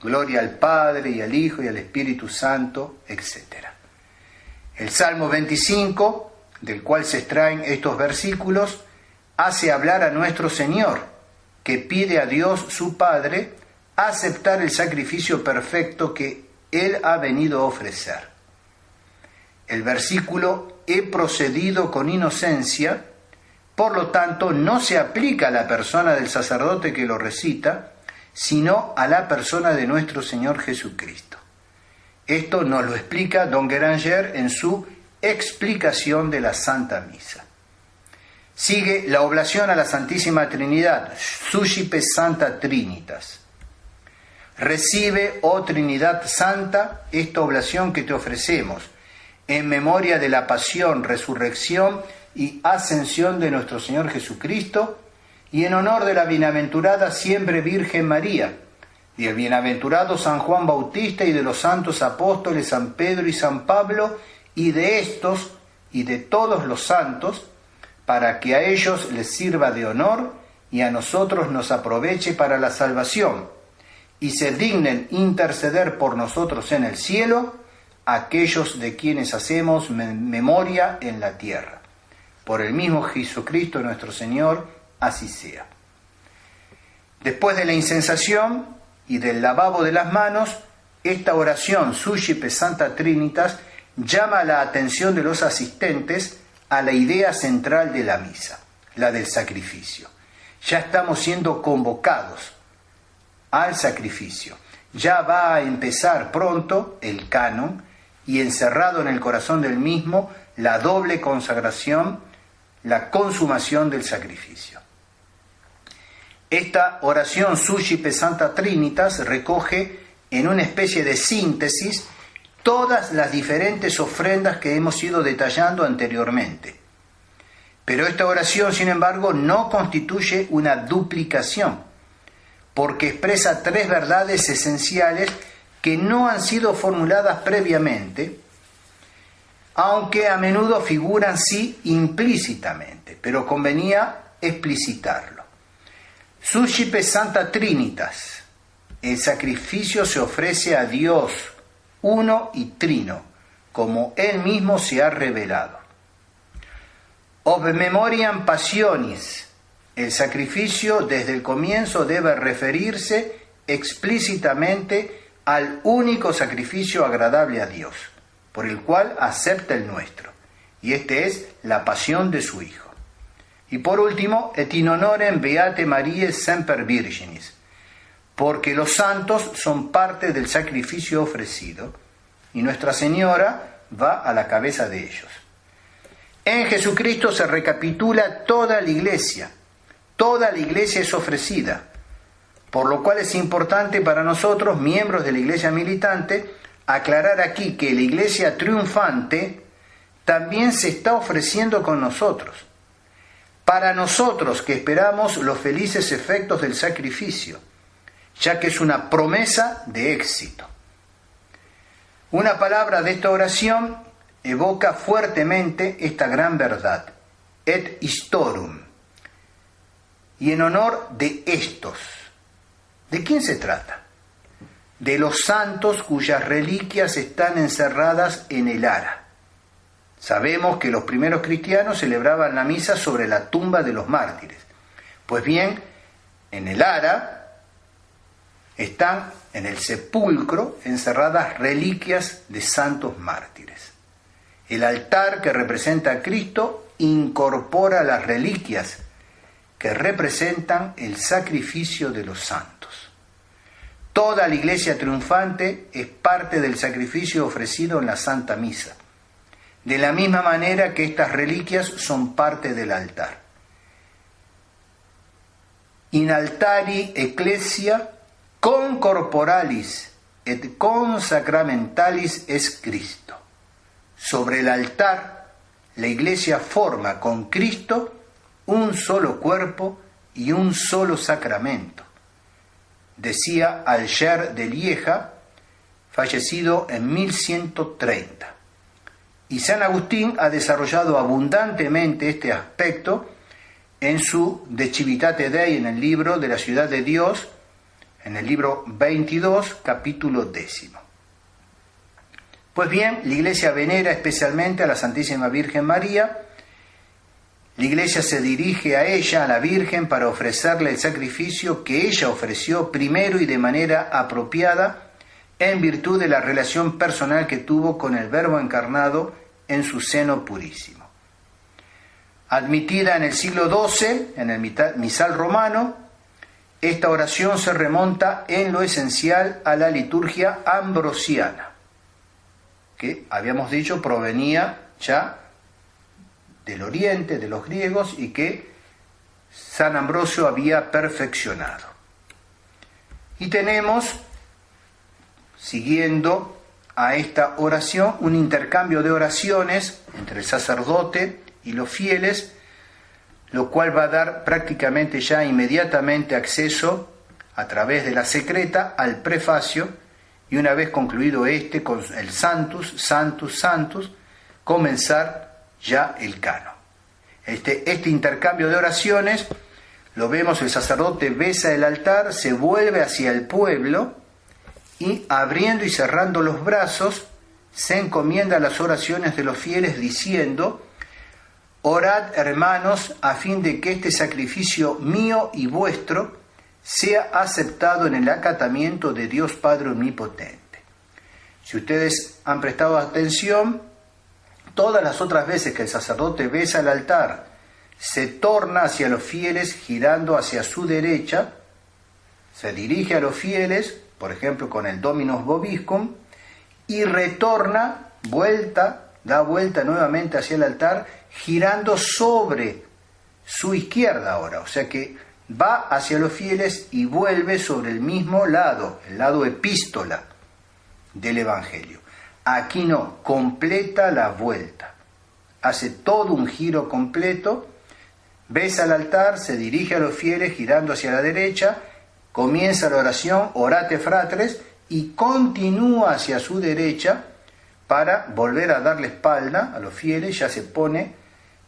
Gloria al Padre y al Hijo y al Espíritu Santo, etc. El Salmo 25, del cual se extraen estos versículos, hace hablar a nuestro Señor, que pide a Dios su Padre aceptar el sacrificio perfecto que Él ha venido a ofrecer. El versículo «he procedido con inocencia», por lo tanto, no se aplica a la persona del sacerdote que lo recita, sino a la persona de nuestro Señor Jesucristo. Esto nos lo explica don Guéranger en su explicación de la Santa Misa. Sigue la oblación a la Santísima Trinidad, Suscipe Santa Trinitas. Recibe, oh Trinidad Santa, esta oblación que te ofrecemos, en memoria de la pasión, resurrección y ascensión de nuestro Señor Jesucristo, y en honor de la bienaventurada siempre Virgen María, y el bienaventurado San Juan Bautista, y de los santos apóstoles San Pedro y San Pablo, y de estos y de todos los santos, para que a ellos les sirva de honor y a nosotros nos aproveche para la salvación, y se dignen interceder por nosotros en el cielo aquellos de quienes hacemos memoria en la tierra. Por el mismo Jesucristo nuestro Señor, así sea. Después de la incensación y del lavabo de las manos, esta oración Suscipe Santa Trinitas llama la atención de los asistentes a la idea central de la misa, la del sacrificio. Ya estamos siendo convocados al sacrificio. Ya va a empezar pronto el canon y encerrado en el corazón del mismo la doble consagración, la consumación del sacrificio. Esta oración Suscipe Santa Trinitas recoge en una especie de síntesis todas las diferentes ofrendas que hemos ido detallando anteriormente. Pero esta oración, sin embargo, no constituye una duplicación, porque expresa tres verdades esenciales que no han sido formuladas previamente, aunque a menudo figuran sí implícitamente, pero convenía explicitarlo. Suscipe Santa Trinitas, el sacrificio se ofrece a Dios, uno y trino, como Él mismo se ha revelado. Ob memoriam passionis, el sacrificio desde el comienzo debe referirse explícitamente al único sacrificio agradable a Dios, por el cual acepta el nuestro, y este es la pasión de su Hijo. Y por último, et in honorem beate Mariae semper virginis, porque los santos son parte del sacrificio ofrecido, y Nuestra Señora va a la cabeza de ellos. En Jesucristo se recapitula toda la Iglesia es ofrecida, por lo cual es importante para nosotros, miembros de la Iglesia militante, aclarar aquí que la Iglesia triunfante también se está ofreciendo con nosotros, para nosotros que esperamos los felices efectos del sacrificio, ya que es una promesa de éxito. Una palabra de esta oración evoca fuertemente esta gran verdad, et historum, y en honor de estos. ¿De quién se trata? De los santos cuyas reliquias están encerradas en el ara. Sabemos que los primeros cristianos celebraban la misa sobre la tumba de los mártires. Pues bien, en el ara están en el sepulcro encerradas reliquias de santos mártires. El altar que representa a Cristo incorpora las reliquias que representan el sacrificio de los santos. Toda la Iglesia triunfante es parte del sacrificio ofrecido en la Santa Misa, de la misma manera que estas reliquias son parte del altar. In altari ecclesia con corporalis et con sacramentalis es Cristo. Sobre el altar, la Iglesia forma con Cristo un solo cuerpo y un solo sacramento, decía Alger de Lieja, fallecido en 1130. Y San Agustín ha desarrollado abundantemente este aspecto en su De Civitate Dei, en el libro de la Ciudad de Dios, en el libro 22, capítulo 10. Pues bien, la Iglesia venera especialmente a la Santísima Virgen María. La Iglesia se dirige a ella, a la Virgen, para ofrecerle el sacrificio que ella ofreció primero y de manera apropiada en virtud de la relación personal que tuvo con el Verbo encarnado en su seno purísimo. Admitida en el siglo XII, en el misal romano, esta oración se remonta en lo esencial a la liturgia ambrosiana, que habíamos dicho provenía ya del Oriente, de los griegos, y que San Ambrosio había perfeccionado. Y tenemos, siguiendo a esta oración, un intercambio de oraciones entre el sacerdote y los fieles, lo cual va a dar prácticamente ya inmediatamente acceso a través de la secreta al prefacio, y una vez concluido con el Sanctus, Sanctus, Sanctus, comenzar ya el canon. Este intercambio de oraciones lo vemos: el sacerdote besa el altar, se vuelve hacia el pueblo y, abriendo y cerrando los brazos, se encomienda a las oraciones de los fieles diciendo: orad, hermanos, a fin de que este sacrificio mío y vuestro sea aceptado en el acatamiento de Dios Padre Omnipotente. Si ustedes han prestado atención, todas las otras veces que el sacerdote besa el altar, se torna hacia los fieles girando hacia su derecha, se dirige a los fieles, por ejemplo con el Dominus Vobiscum, y retorna, da vuelta nuevamente hacia el altar, girando sobre su izquierda ahora, o sea que va hacia los fieles y vuelve sobre el mismo lado, el lado epístola del Evangelio. Aquí no, completa la vuelta, hace todo un giro completo, besa el altar, se dirige a los fieles girando hacia la derecha, comienza la oración, orate fratres, y continúa hacia su derecha para volver a darle espalda a los fieles. Ya se pone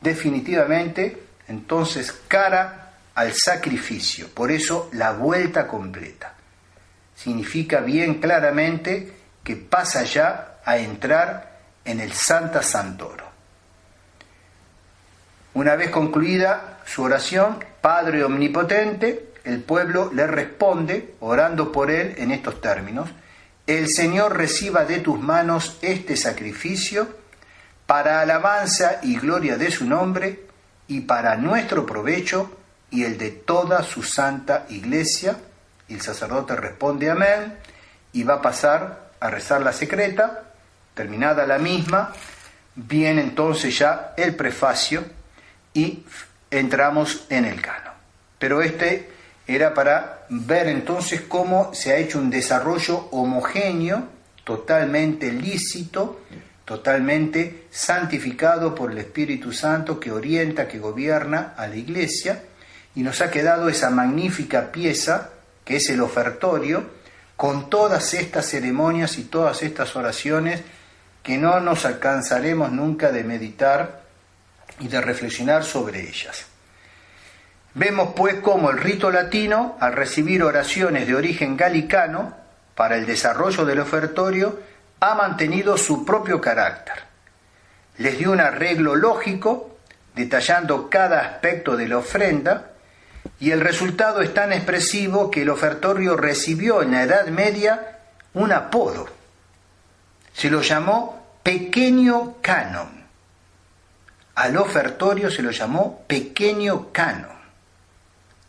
definitivamente entonces cara al sacrificio. Por eso la vuelta completa. Significa bien claramente que pasa ya a entrar en el Santa Santoro. Una vez concluida su oración, Padre Omnipotente, el pueblo le responde, orando por él en estos términos: el Señor reciba de tus manos este sacrificio para alabanza y gloria de su nombre y para nuestro provecho y el de toda su santa iglesia. Y el sacerdote responde amén y va a pasar a rezar la secreta. Terminada la misma, viene entonces ya el prefacio y entramos en el canon. Pero este era para ver entonces cómo se ha hecho un desarrollo homogéneo, totalmente lícito, totalmente santificado por el Espíritu Santo que orienta, que gobierna a la Iglesia, y nos ha quedado esa magnífica pieza que es el ofertorio, con todas estas ceremonias y todas estas oraciones que no nos alcanzaremos nunca de meditar y de reflexionar sobre ellas. Vemos pues cómo el rito latino, al recibir oraciones de origen galicano para el desarrollo del ofertorio, ha mantenido su propio carácter. Les dio un arreglo lógico, detallando cada aspecto de la ofrenda, y el resultado es tan expresivo que el ofertorio recibió en la Edad Media un apodo. Se lo llamó pequeño canon. Al ofertorio se lo llamó pequeño canon.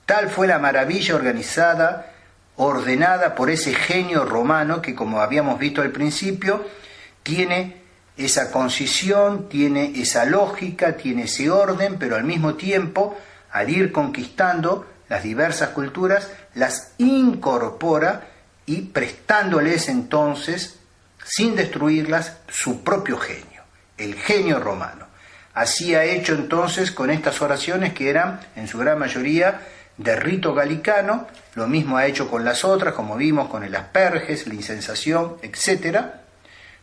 Tal fue la maravilla organizada, ordenada por ese genio romano que, como habíamos visto al principio, tiene esa concisión, tiene esa lógica, tiene ese orden, pero al mismo tiempo, al ir conquistando las diversas culturas, las incorpora y prestándoles entonces, sin destruirlas, su propio genio, el genio romano. Así ha hecho entonces con estas oraciones que eran, en su gran mayoría, de rito galicano. Lo mismo ha hecho con las otras, como vimos con el asperges, la incensación, etc.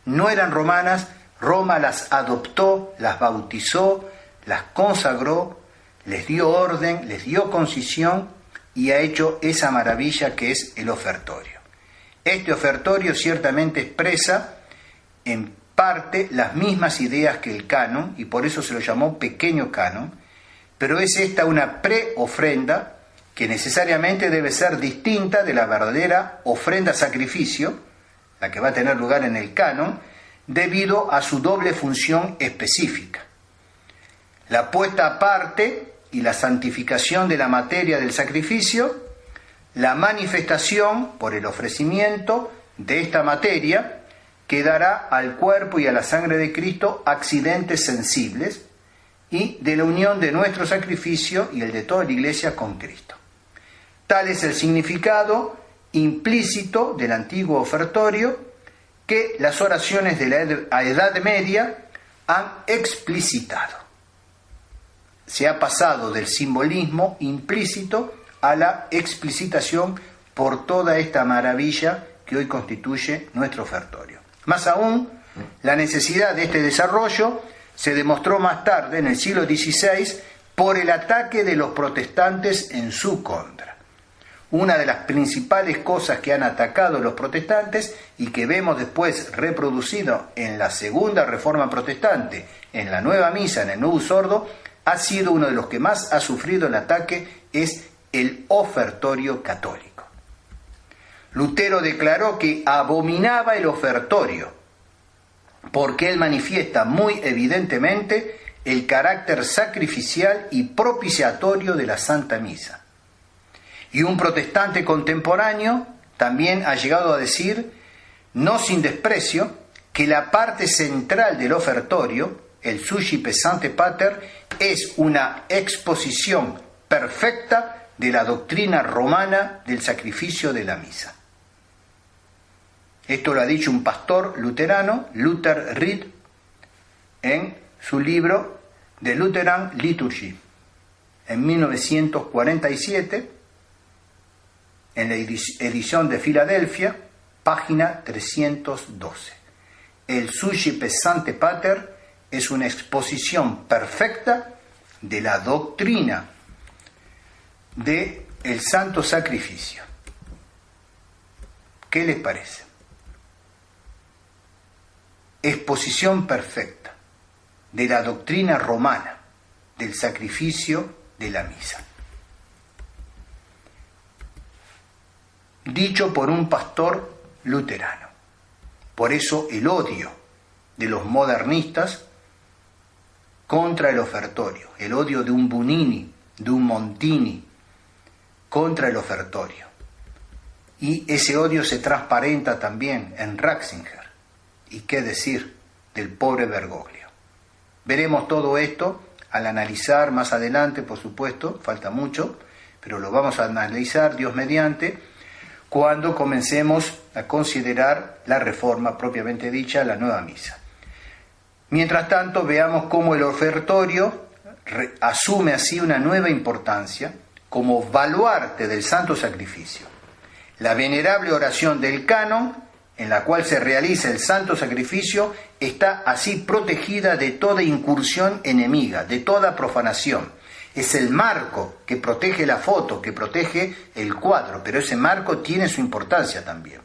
No eran romanas, Roma las adoptó, las bautizó, las consagró, les dio orden, les dio concisión y ha hecho esa maravilla que es el ofertorio. Este ofertorio ciertamente expresa en parte las mismas ideas que el canon, y por eso se lo llamó pequeño canon, pero es esta una pre-ofrenda que necesariamente debe ser distinta de la verdadera ofrenda-sacrificio, la que va a tener lugar en el canon, debido a su doble función específica. La puesta aparte y la santificación de la materia del sacrificio, la manifestación por el ofrecimiento de esta materia que dará al cuerpo y a la sangre de Cristo accidentes sensibles, y de la unión de nuestro sacrificio y el de toda la Iglesia con Cristo. Tal es el significado implícito del antiguo ofertorio que las oraciones de la Edad Media han explicitado. Se ha pasado del simbolismo implícito a la explicitación por toda esta maravilla que hoy constituye nuestro ofertorio. Más aún, la necesidad de este desarrollo se demostró más tarde, en el siglo XVI, por el ataque de los protestantes en su contra. Una de las principales cosas que han atacado los protestantes y que vemos después reproducido en la segunda reforma protestante, en la nueva misa, en el Novus Ordo, ha sido uno de los que más ha sufrido el ataque, es el ofertorio católico. Lutero declaró que abominaba el ofertorio, porque él manifiesta muy evidentemente el carácter sacrificial y propiciatorio de la Santa Misa. Y un protestante contemporáneo también ha llegado a decir, no sin desprecio, que la parte central del ofertorio, el Suscipe Sancte Pater, es una exposición perfecta de la doctrina romana del sacrificio de la misa. Esto lo ha dicho un pastor luterano, Luther Ried, en su libro The Lutheran Liturgy, en 1947, en la edición de Filadelfia, página 312. El Sucipe Sancte Pater es una exposición perfecta de la doctrina del santo sacrificio. ¿Qué les parece? Exposición perfecta de la doctrina romana del sacrificio de la misa. Dicho por un pastor luterano. Por eso el odio de los modernistas contra el ofertorio, el odio de un Bunini, de un Montini contra el ofertorio. Y ese odio se transparenta también en Ratzinger. ¿Y qué decir del pobre Bergoglio? Veremos todo esto al analizar más adelante, por supuesto, falta mucho, pero lo vamos a analizar, Dios mediante, cuando comencemos a considerar la reforma propiamente dicha, la nueva misa. Mientras tanto, veamos cómo el ofertorio asume así una nueva importancia como baluarte del santo sacrificio. La venerable oración del canon, en la cual se realiza el santo sacrificio, está así protegida de toda incursión enemiga, de toda profanación. Es el marco que protege la foto, que protege el cuadro, pero ese marco tiene su importancia también.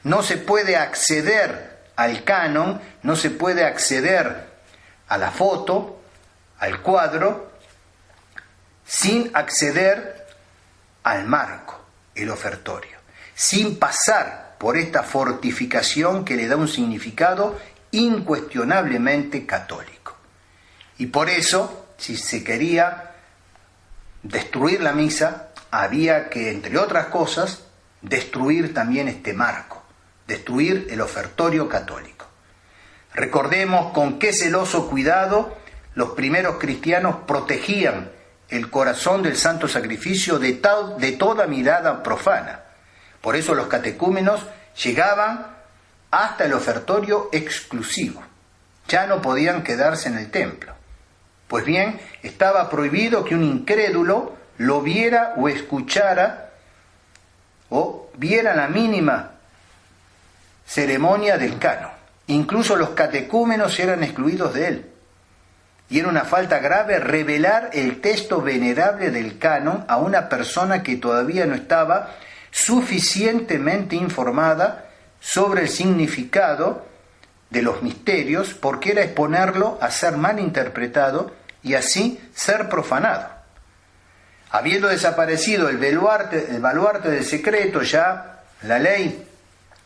No se puede acceder al canon, no se puede acceder a la foto, al cuadro, sin acceder al marco, el ofertorio, sin pasar por esta fortificación que le da un significado incuestionablemente católico. Y por eso, si se quería destruir la misa, había que, entre otras cosas, destruir también este marco, destruir el ofertorio católico. Recordemos con qué celoso cuidado los primeros cristianos protegían el corazón del santo sacrificio de toda mirada profana. Por eso los catecúmenos llegaban hasta el ofertorio exclusivo. Ya no podían quedarse en el templo. Pues bien, estaba prohibido que un incrédulo lo viera o escuchara o viera la mínima ceremonia del canon. Incluso los catecúmenos eran excluidos de él. Y era una falta grave revelar el texto venerable del canon a una persona que todavía no estaba suficientemente informada sobre el significado de los misterios, porque era exponerlo a ser mal interpretado y así ser profanado. Habiendo desaparecido el baluarte del secreto, ya la ley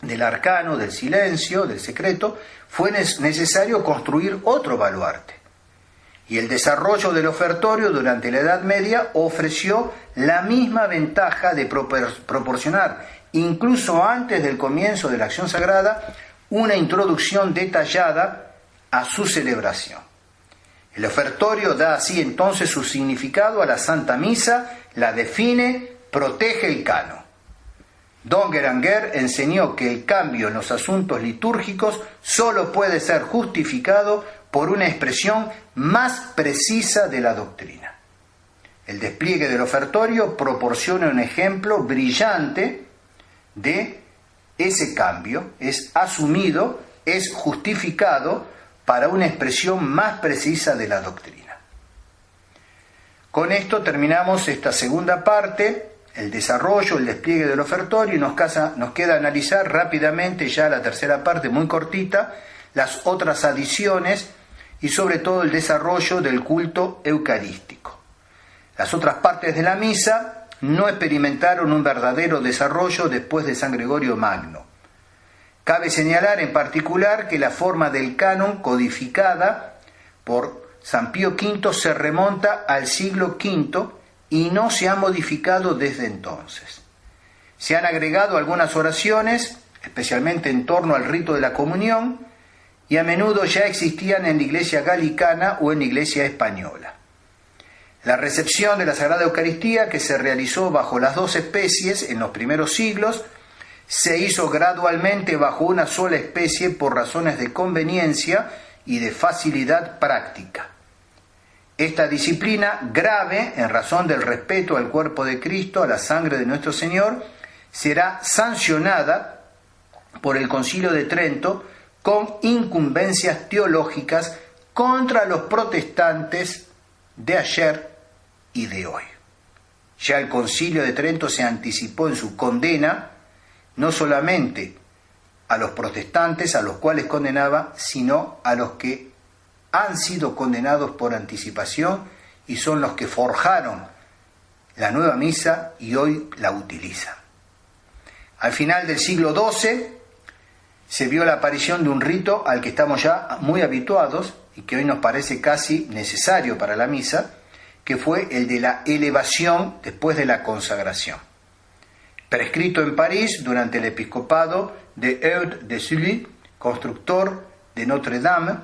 del arcano, del silencio, del secreto, fue necesario construir otro baluarte. Y el desarrollo del ofertorio durante la Edad Media ofreció la misma ventaja de proporcionar, incluso antes del comienzo de la acción sagrada, una introducción detallada a su celebración. El ofertorio da así entonces su significado a la Santa Misa, la define, protege el canon. Don Guéranger enseñó que el cambio en los asuntos litúrgicos solo puede ser justificado por una expresión más precisa de la doctrina. El despliegue del ofertorio proporciona un ejemplo brillante de ese cambio, es asumido, es justificado para una expresión más precisa de la doctrina. Con esto terminamos esta segunda parte, el desarrollo, el despliegue del ofertorio, y nos queda analizar rápidamente ya la tercera parte, muy cortita, las otras adiciones y sobre todo el desarrollo del culto eucarístico. Las otras partes de la misa no experimentaron un verdadero desarrollo después de San Gregorio Magno. Cabe señalar en particular que la forma del canon codificada por San Pío V se remonta al siglo V y no se ha modificado desde entonces. Se han agregado algunas oraciones, especialmente en torno al rito de la comunión, y a menudo ya existían en la Iglesia galicana o en la Iglesia española. La recepción de la Sagrada Eucaristía, que se realizó bajo las dos especies en los primeros siglos, se hizo gradualmente bajo una sola especie por razones de conveniencia y de facilidad práctica. Esta disciplina, grave en razón del respeto al cuerpo de Cristo, a la sangre de nuestro Señor, será sancionada por el Concilio de Trento con incumbencias teológicas contra los protestantes de ayer y de hoy. Ya el Concilio de Trento se anticipó en su condena no solamente a los protestantes a los cuales condenaba, sino a los que han sido condenados por anticipación y son los que forjaron la nueva misa y hoy la utilizan. Al final del siglo XII se vio la aparición de un rito al que estamos ya muy habituados y que hoy nos parece casi necesario para la misa, que fue el de la elevación después de la consagración. Prescrito en París durante el episcopado de Eudes de Sully, constructor de Notre Dame,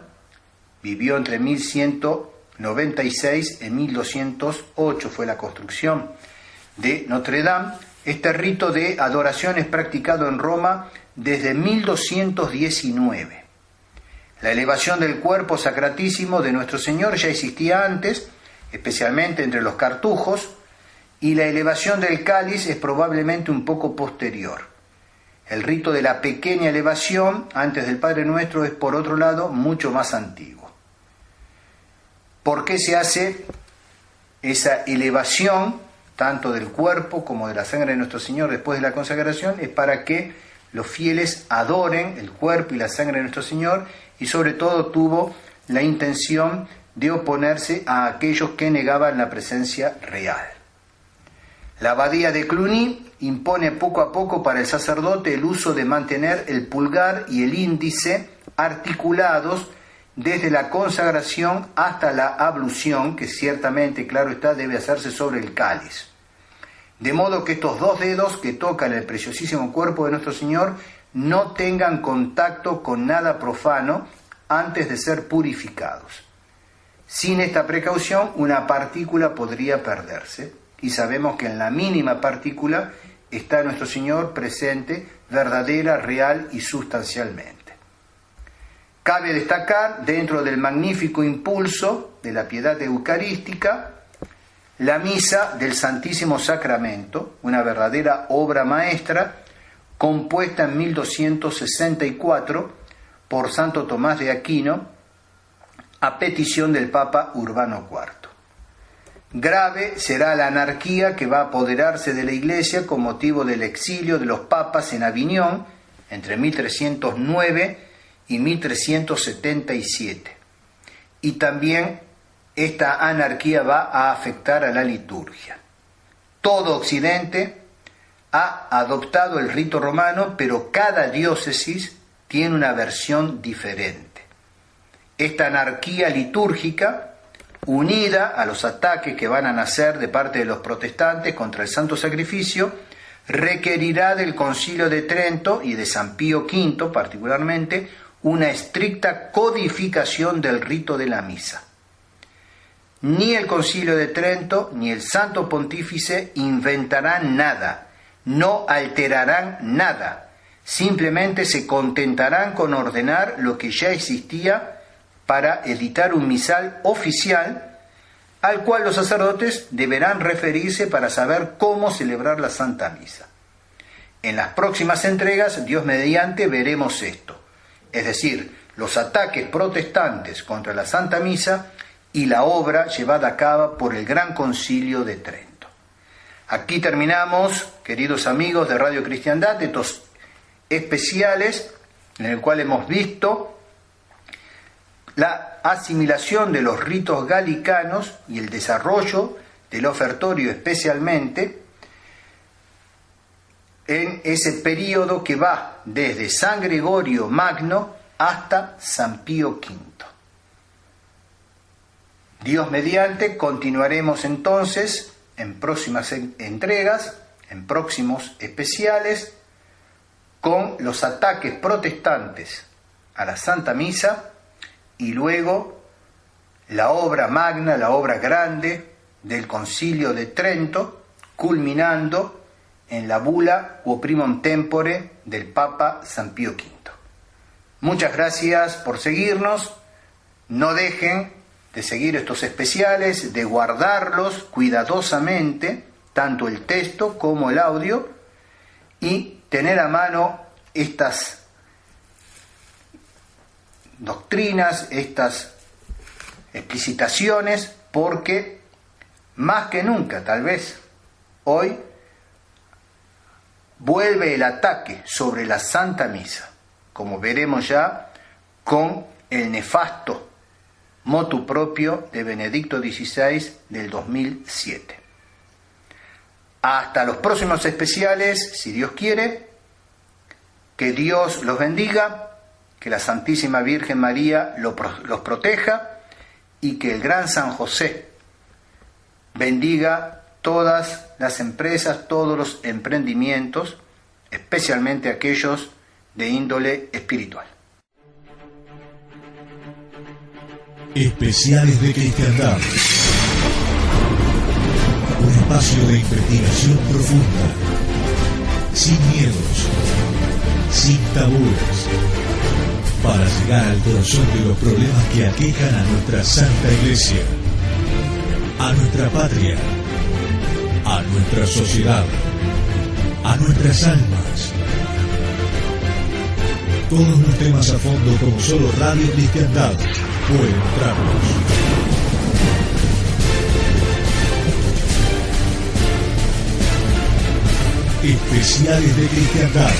vivió entre 1196 y 1208, fue la construcción de Notre Dame. Este rito de adoración es practicado en Roma desde 1219. La elevación del cuerpo sacratísimo de nuestro Señor ya existía antes, especialmente entre los cartujos, y la elevación del cáliz es probablemente un poco posterior. El rito de la pequeña elevación antes del Padre Nuestro es, por otro lado, mucho más antiguo. ¿Por qué se hace esa elevación, tanto del cuerpo como de la sangre de nuestro Señor después de la consagración? Es para que los fieles adoren el cuerpo y la sangre de nuestro Señor, y sobre todo tuvo la intención de oponerse a aquellos que negaban la presencia real. La abadía de Cluny impone poco a poco para el sacerdote el uso de mantener el pulgar y el índice articulados desde la consagración hasta la ablución, que ciertamente, claro está, debe hacerse sobre el cáliz. De modo que estos dos dedos que tocan el preciosísimo cuerpo de nuestro Señor no tengan contacto con nada profano antes de ser purificados. Sin esta precaución, una partícula podría perderse, y sabemos que en la mínima partícula está nuestro Señor presente, verdadera, real y sustancialmente. Cabe destacar, dentro del magnífico impulso de la piedad eucarística, la misa del Santísimo Sacramento, una verdadera obra maestra, compuesta en 1264 por Santo Tomás de Aquino, a petición del Papa Urbano IV. Grave será la anarquía que va a apoderarse de la Iglesia con motivo del exilio de los papas en Aviñón entre 1309 y 1377. Y también esta anarquía va a afectar a la liturgia. Todo Occidente ha adoptado el rito romano, pero cada diócesis tiene una versión diferente. Esta anarquía litúrgica, unida a los ataques que van a nacer de parte de los protestantes contra el Santo Sacrificio, requerirá del Concilio de Trento y de San Pío V particularmente una estricta codificación del rito de la misa. Ni el Concilio de Trento ni el Santo Pontífice inventarán nada, no alterarán nada, simplemente se contentarán con ordenar lo que ya existía para editar un misal oficial al cual los sacerdotes deberán referirse para saber cómo celebrar la Santa Misa. En las próximas entregas, Dios mediante, veremos esto, es decir, los ataques protestantes contra la Santa Misa y la obra llevada a cabo por el Gran Concilio de Trento. Aquí terminamos, queridos amigos de Radio Cristiandad, estos especiales en el cual hemos visto la asimilación de los ritos galicanos y el desarrollo del ofertorio especialmente en ese período que va desde San Gregorio Magno hasta San Pío V. Dios mediante, continuaremos entonces en próximas entregas, en próximos especiales, con los ataques protestantes a la Santa Misa y luego la obra magna, la obra grande del Concilio de Trento, culminando en la bula O Primum Tempore del Papa San Pío V. Muchas gracias por seguirnos. No dejen de seguir estos especiales, de guardarlos cuidadosamente, tanto el texto como el audio, y tener a mano estas doctrinas, estas explicitaciones, porque más que nunca, tal vez, hoy vuelve el ataque sobre la Santa Misa, como veremos ya con el nefasto motu propio de Benedicto XVI del 2007. Hasta los próximos especiales, si Dios quiere, que Dios los bendiga, que la Santísima Virgen María los proteja y que el gran San José bendiga todas las empresas, todos los emprendimientos, especialmente aquellos de índole espiritual. Especiales de Cristiandad. Un espacio de investigación profunda, sin miedos, sin tabúes, para llegar al corazón de los problemas que aquejan a nuestra Santa Iglesia, a nuestra patria, a nuestra sociedad, a nuestras almas. Todos los temas a fondo como solo Radio Cristiandad puede mostrarnos. Especiales de Cristiandad.